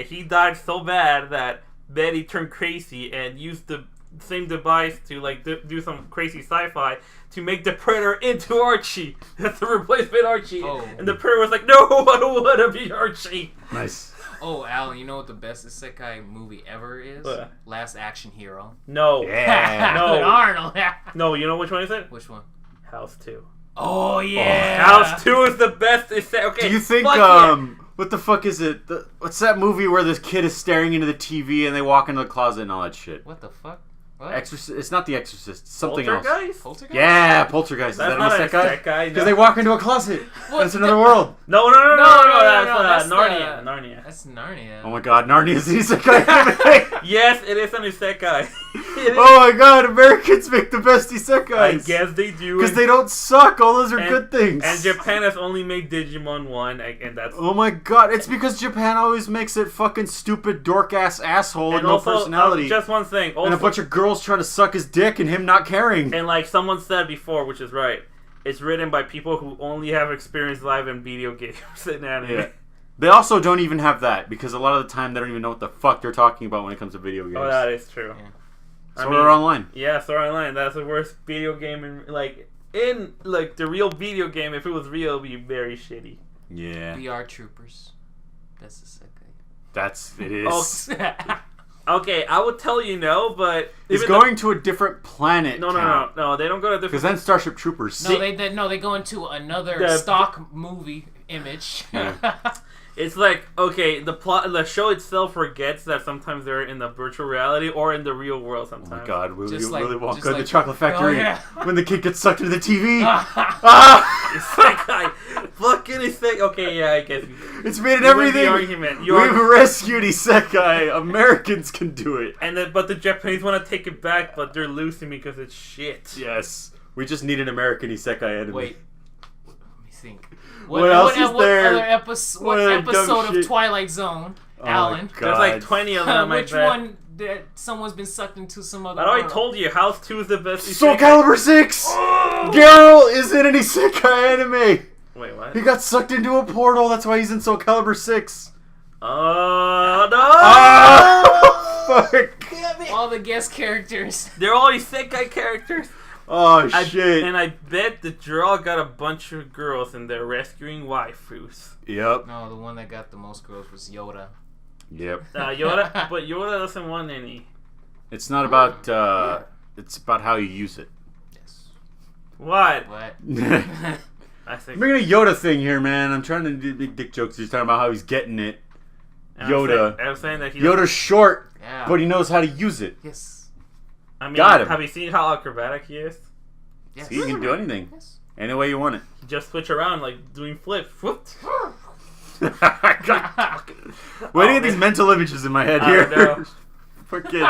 he died so bad that Betty turned crazy and used the same device to like do some crazy sci-fi to make the Predator into Archie. That's the replacement Archie. And the Predator was like, "No, I don't want to be Archie." Nice. Oh, Alan, you know what the best isekai movie ever is? What? Last Action Hero. No. Yeah. No. Arnold. No, you know which one is it? Which one? House 2. Oh, yeah. House 2 is the best. Okay. Do you think, what the fuck is it? What's that movie where this kid is staring into the TV and they walk into the closet and all that shit? What the fuck? What? Exorcist? It's not The Exorcist. It's something Poltergeist? else. Poltergeist? Yeah, Poltergeist. That's is not that an isekai? isekai. Because they walk into a closet. That's another world. No. That's Narnia. Narnia. That's Narnia. Oh my god, Narnia is an isekai. Yes, it is an isekai. Oh my god, Americans make the best isekais. I guess they do. Because they don't suck. All those are good things. And Japan has only made Digimon 1, and that's... Oh my god, it's because Japan always makes it fucking stupid dork-ass asshole with no personality. Just one thing. Also, and a bunch of girls trying to suck his dick and him not caring. And like someone said before, which is right, it's written by people who only have experience live in video games and anime. Yeah. They also don't even have that, because a lot of the time they don't even know what the fuck they're talking about when it comes to video games. Oh, that is true. Yeah. Sword Art Online. Yeah, Sword Art Online. That's the worst video game in the real video game. If it was real, it would be very shitty. Yeah. VR troopers. That's isekai. It is. Okay, I would tell you no, but It's going to a different planet. No, they don't go to different. Because then Starship Troopers. No, they go into another stock movie image. Yeah. It's like, okay, the show itself forgets that sometimes they're in the virtual reality or in the real world sometimes. Oh my god, Willy Wonka, like, the Chocolate Factory, when the kid gets sucked into the TV. Isekai. Fucking Isekai. Okay, yeah, I guess. It's made in everything. The argument. We've rescued Isekai. Americans can do it. But the Japanese want to take it back, but they're losing because it's shit. Yes. We just need an American Isekai anime. Wait. Let me think. What else is there? What episode of Twilight Zone, Alan? God. There's like 20 of them. Which one that someone's been sucked into some other? I already told you, House 2 is the best. Soul Calibur 6! Geralt is in an Isekai anime! Wait, what? He got sucked into a portal, that's why he's in Soul Calibur 6. Oh, no! Oh, fuck! All the guest characters. They're all Isekai characters. Oh, shit. And I bet the draw got a bunch of girls and they're rescuing waifus. Yep. No, the one that got the most girls was Yoda. Yep. Yoda, but Yoda doesn't want any. It's not about, it's about how you use it. Yes. What? I think. Making a Yoda thing here, man. I'm trying to do big dick jokes. He's talking about how he's getting it. And Yoda. I'm saying that Yoda's short, yeah, but he knows how to use it. Yes. I mean, Got him. Have you seen how acrobatic he is? Yes. See, he can do anything. Yes. Any way you want it. Just switch around like doing flips. Whoop. Why do you get these mental images in my head here? I don't know. Fucking.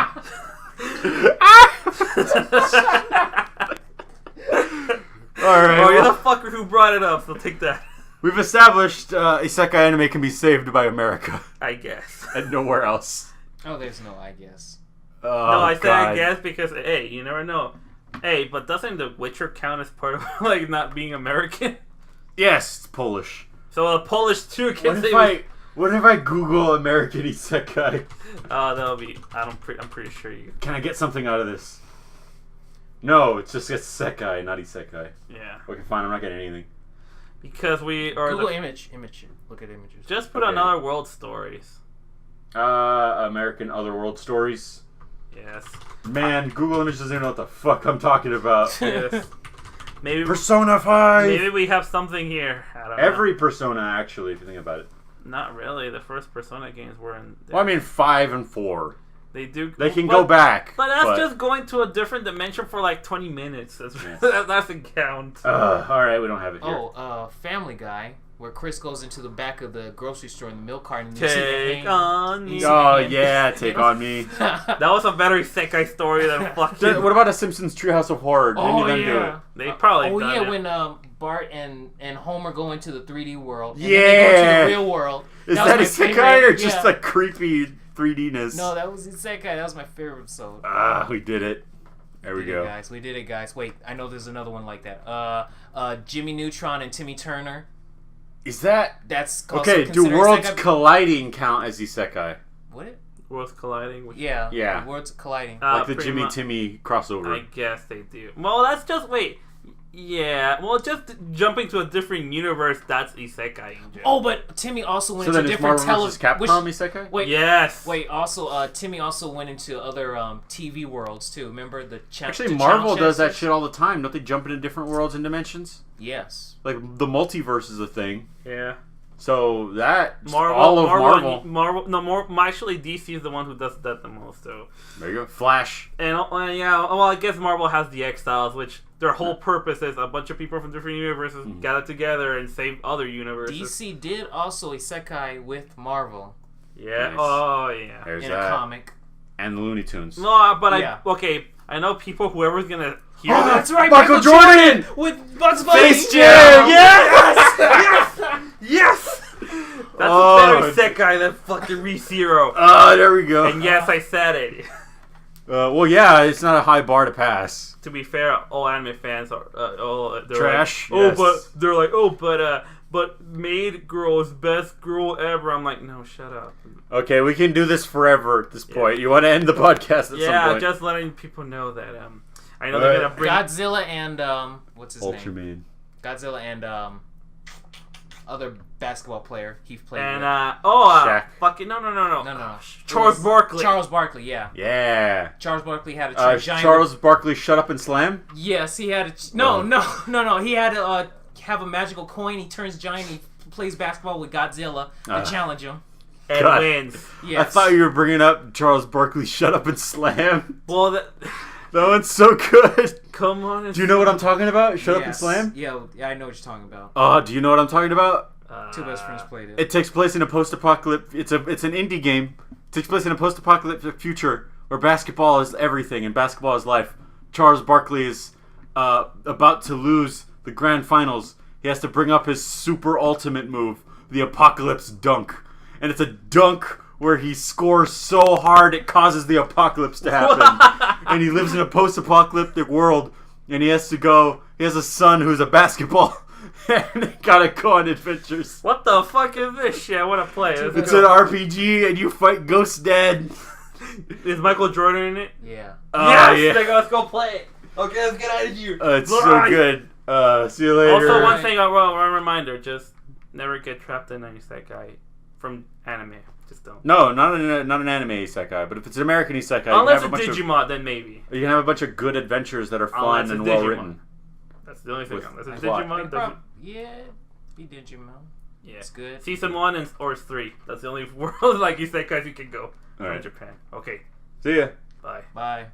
Alright. Oh, you're the fucker who brought it up, so take that. We've established Isekai anime can be saved by America. I guess. And nowhere else. Oh, there's no I guess. Oh, no, I said God. I guess because, hey, you never know. Hey, but doesn't The Witcher count as part of, like, not being American? Yes, it's Polish. So a Polish too can save What if I Google American Isekai? that'll be... I'm pretty sure you... Can I get something out of this? No, it's just Isekai, not Isekai. Yeah. Okay, fine, I'm not getting anything. Because we are... Google image. Look at images. Just put on Other World Stories. American Otherworld Stories. Yes. Man, Google Images doesn't even know what the fuck I'm talking about. Yes. Maybe Persona 5! Maybe we have something here. I don't know. Every Persona, actually, if you think about it. Not really. The first Persona games were in... Well, I mean 5 and 4. They do... They can go back. But that's just going to a different dimension for like 20 minutes. That doesn't count. Alright, we don't have it here. Family Guy, where Chris goes into the back of the grocery store in the milk carton. And Take on me. Oh, yeah, Take on Me. That was a better Isekai story than fucking... What about a Simpsons Treehouse of Horror? Did any of them do it? They probably when Bart and Homer go into the 3D world. And yeah. then they go to the real world. Is that Isekai or just like creepy 3D-ness? No, that was Isekai. That was my favorite episode. We did it. There we go. We did it, guys. Wait, I know there's another one like that. Jimmy Neutron and Timmy Turner. Is that... That's okay, do worlds colliding count as Isekai? Would it? Worlds colliding? Yeah. Worlds colliding. Like the Jimmy Timmy crossover. I guess they do. Well, that's just... Wait. Yeah. Well, just jumping to a different universe, that's Isekai in general. Oh, but Timmy also went into different television. Capcom Isekai? Wait. Yes. Wait, also, Timmy also went into other TV worlds, too. Remember the Actually, Marvel does that shit all the time. Don't they jump into different worlds and dimensions? Yes. Like, the multiverse is a thing. Yeah. So, that... Marvel. Actually, DC is the one who does that the most, so... There you go. Flash. And, I guess Marvel has the Exiles, which... Their whole purpose is a bunch of people from different universes gather together and save other universes. DC did also Isekai with Marvel. Yeah. Nice. Oh, yeah. There's in that. a comic. And the Looney Tunes. No, but I know people, whoever's gonna hear this. That's right, Michael Jordan! With Bugs Bunny! Face Jam! Yes! Yes! That's a better Isekai than fucking ReZero. Oh, there we go. And yes, I said it. Well, yeah, it's not a high bar to pass. To be fair, all anime fans are they're trash. Like, but they're like, but Maid Girl is best girl ever. I'm like, no, shut up. Okay, we can do this forever at this point. You want to end the podcast at some point? Yeah, just letting people know that. I know they're gonna bring Godzilla and what's his name? Ultraman. Godzilla and other basketball player he played And with. Shaq. fucking no. No. Charles Barkley. Charles Barkley, yeah. Yeah. Charles Barkley had a giant. Charles Barkley, shut up and slam. Yes, he had a. No. He had to have a magical coin. He turns giant. He plays basketball with Godzilla to challenge him. And God. wins. Yes. I thought you were bringing up Charles Barkley, shut up and slam. Well, That one's so good. come on. Do you know what I'm talking about? Shut up and slam? Yeah, I know what you're talking about. Oh, do you know what I'm talking about? Two best friends played it. It takes place in a post-apocalyptic. It's an indie game. It takes place in a post-apocalyptic future where basketball is everything and basketball is life. Charles Barkley is about to lose the grand finals. He has to bring up his super ultimate move, the Apocalypse Dunk, and it's a dunk where he scores so hard it causes the apocalypse to happen. And he lives in a post-apocalyptic world, and he has a son who's a basketball. And they gotta go on adventures. What the fuck is this shit? I want to play. It's an RPG, and you fight Ghost Dad. Is Michael Jordan in it? Yeah. Yes! Yeah. Let's go play it. Okay, let's get out of here. It's so good. See you later. Also, one thing, one reminder: just never get trapped in an isekai from anime. Just don't. No, not an anime isekai, but if it's an American isekai, Unless you can it's have Digimon, then maybe. you can have a bunch of good adventures that are Unless fun and it's well Digimon. written. That's the only thing. Unless it's what? Digimon, doesn't. Yeah, be Digimon. Yeah, it's good. Season 1 or 3. That's the only world like isekais you can go All right. in Japan. Okay, See ya. bye. Bye.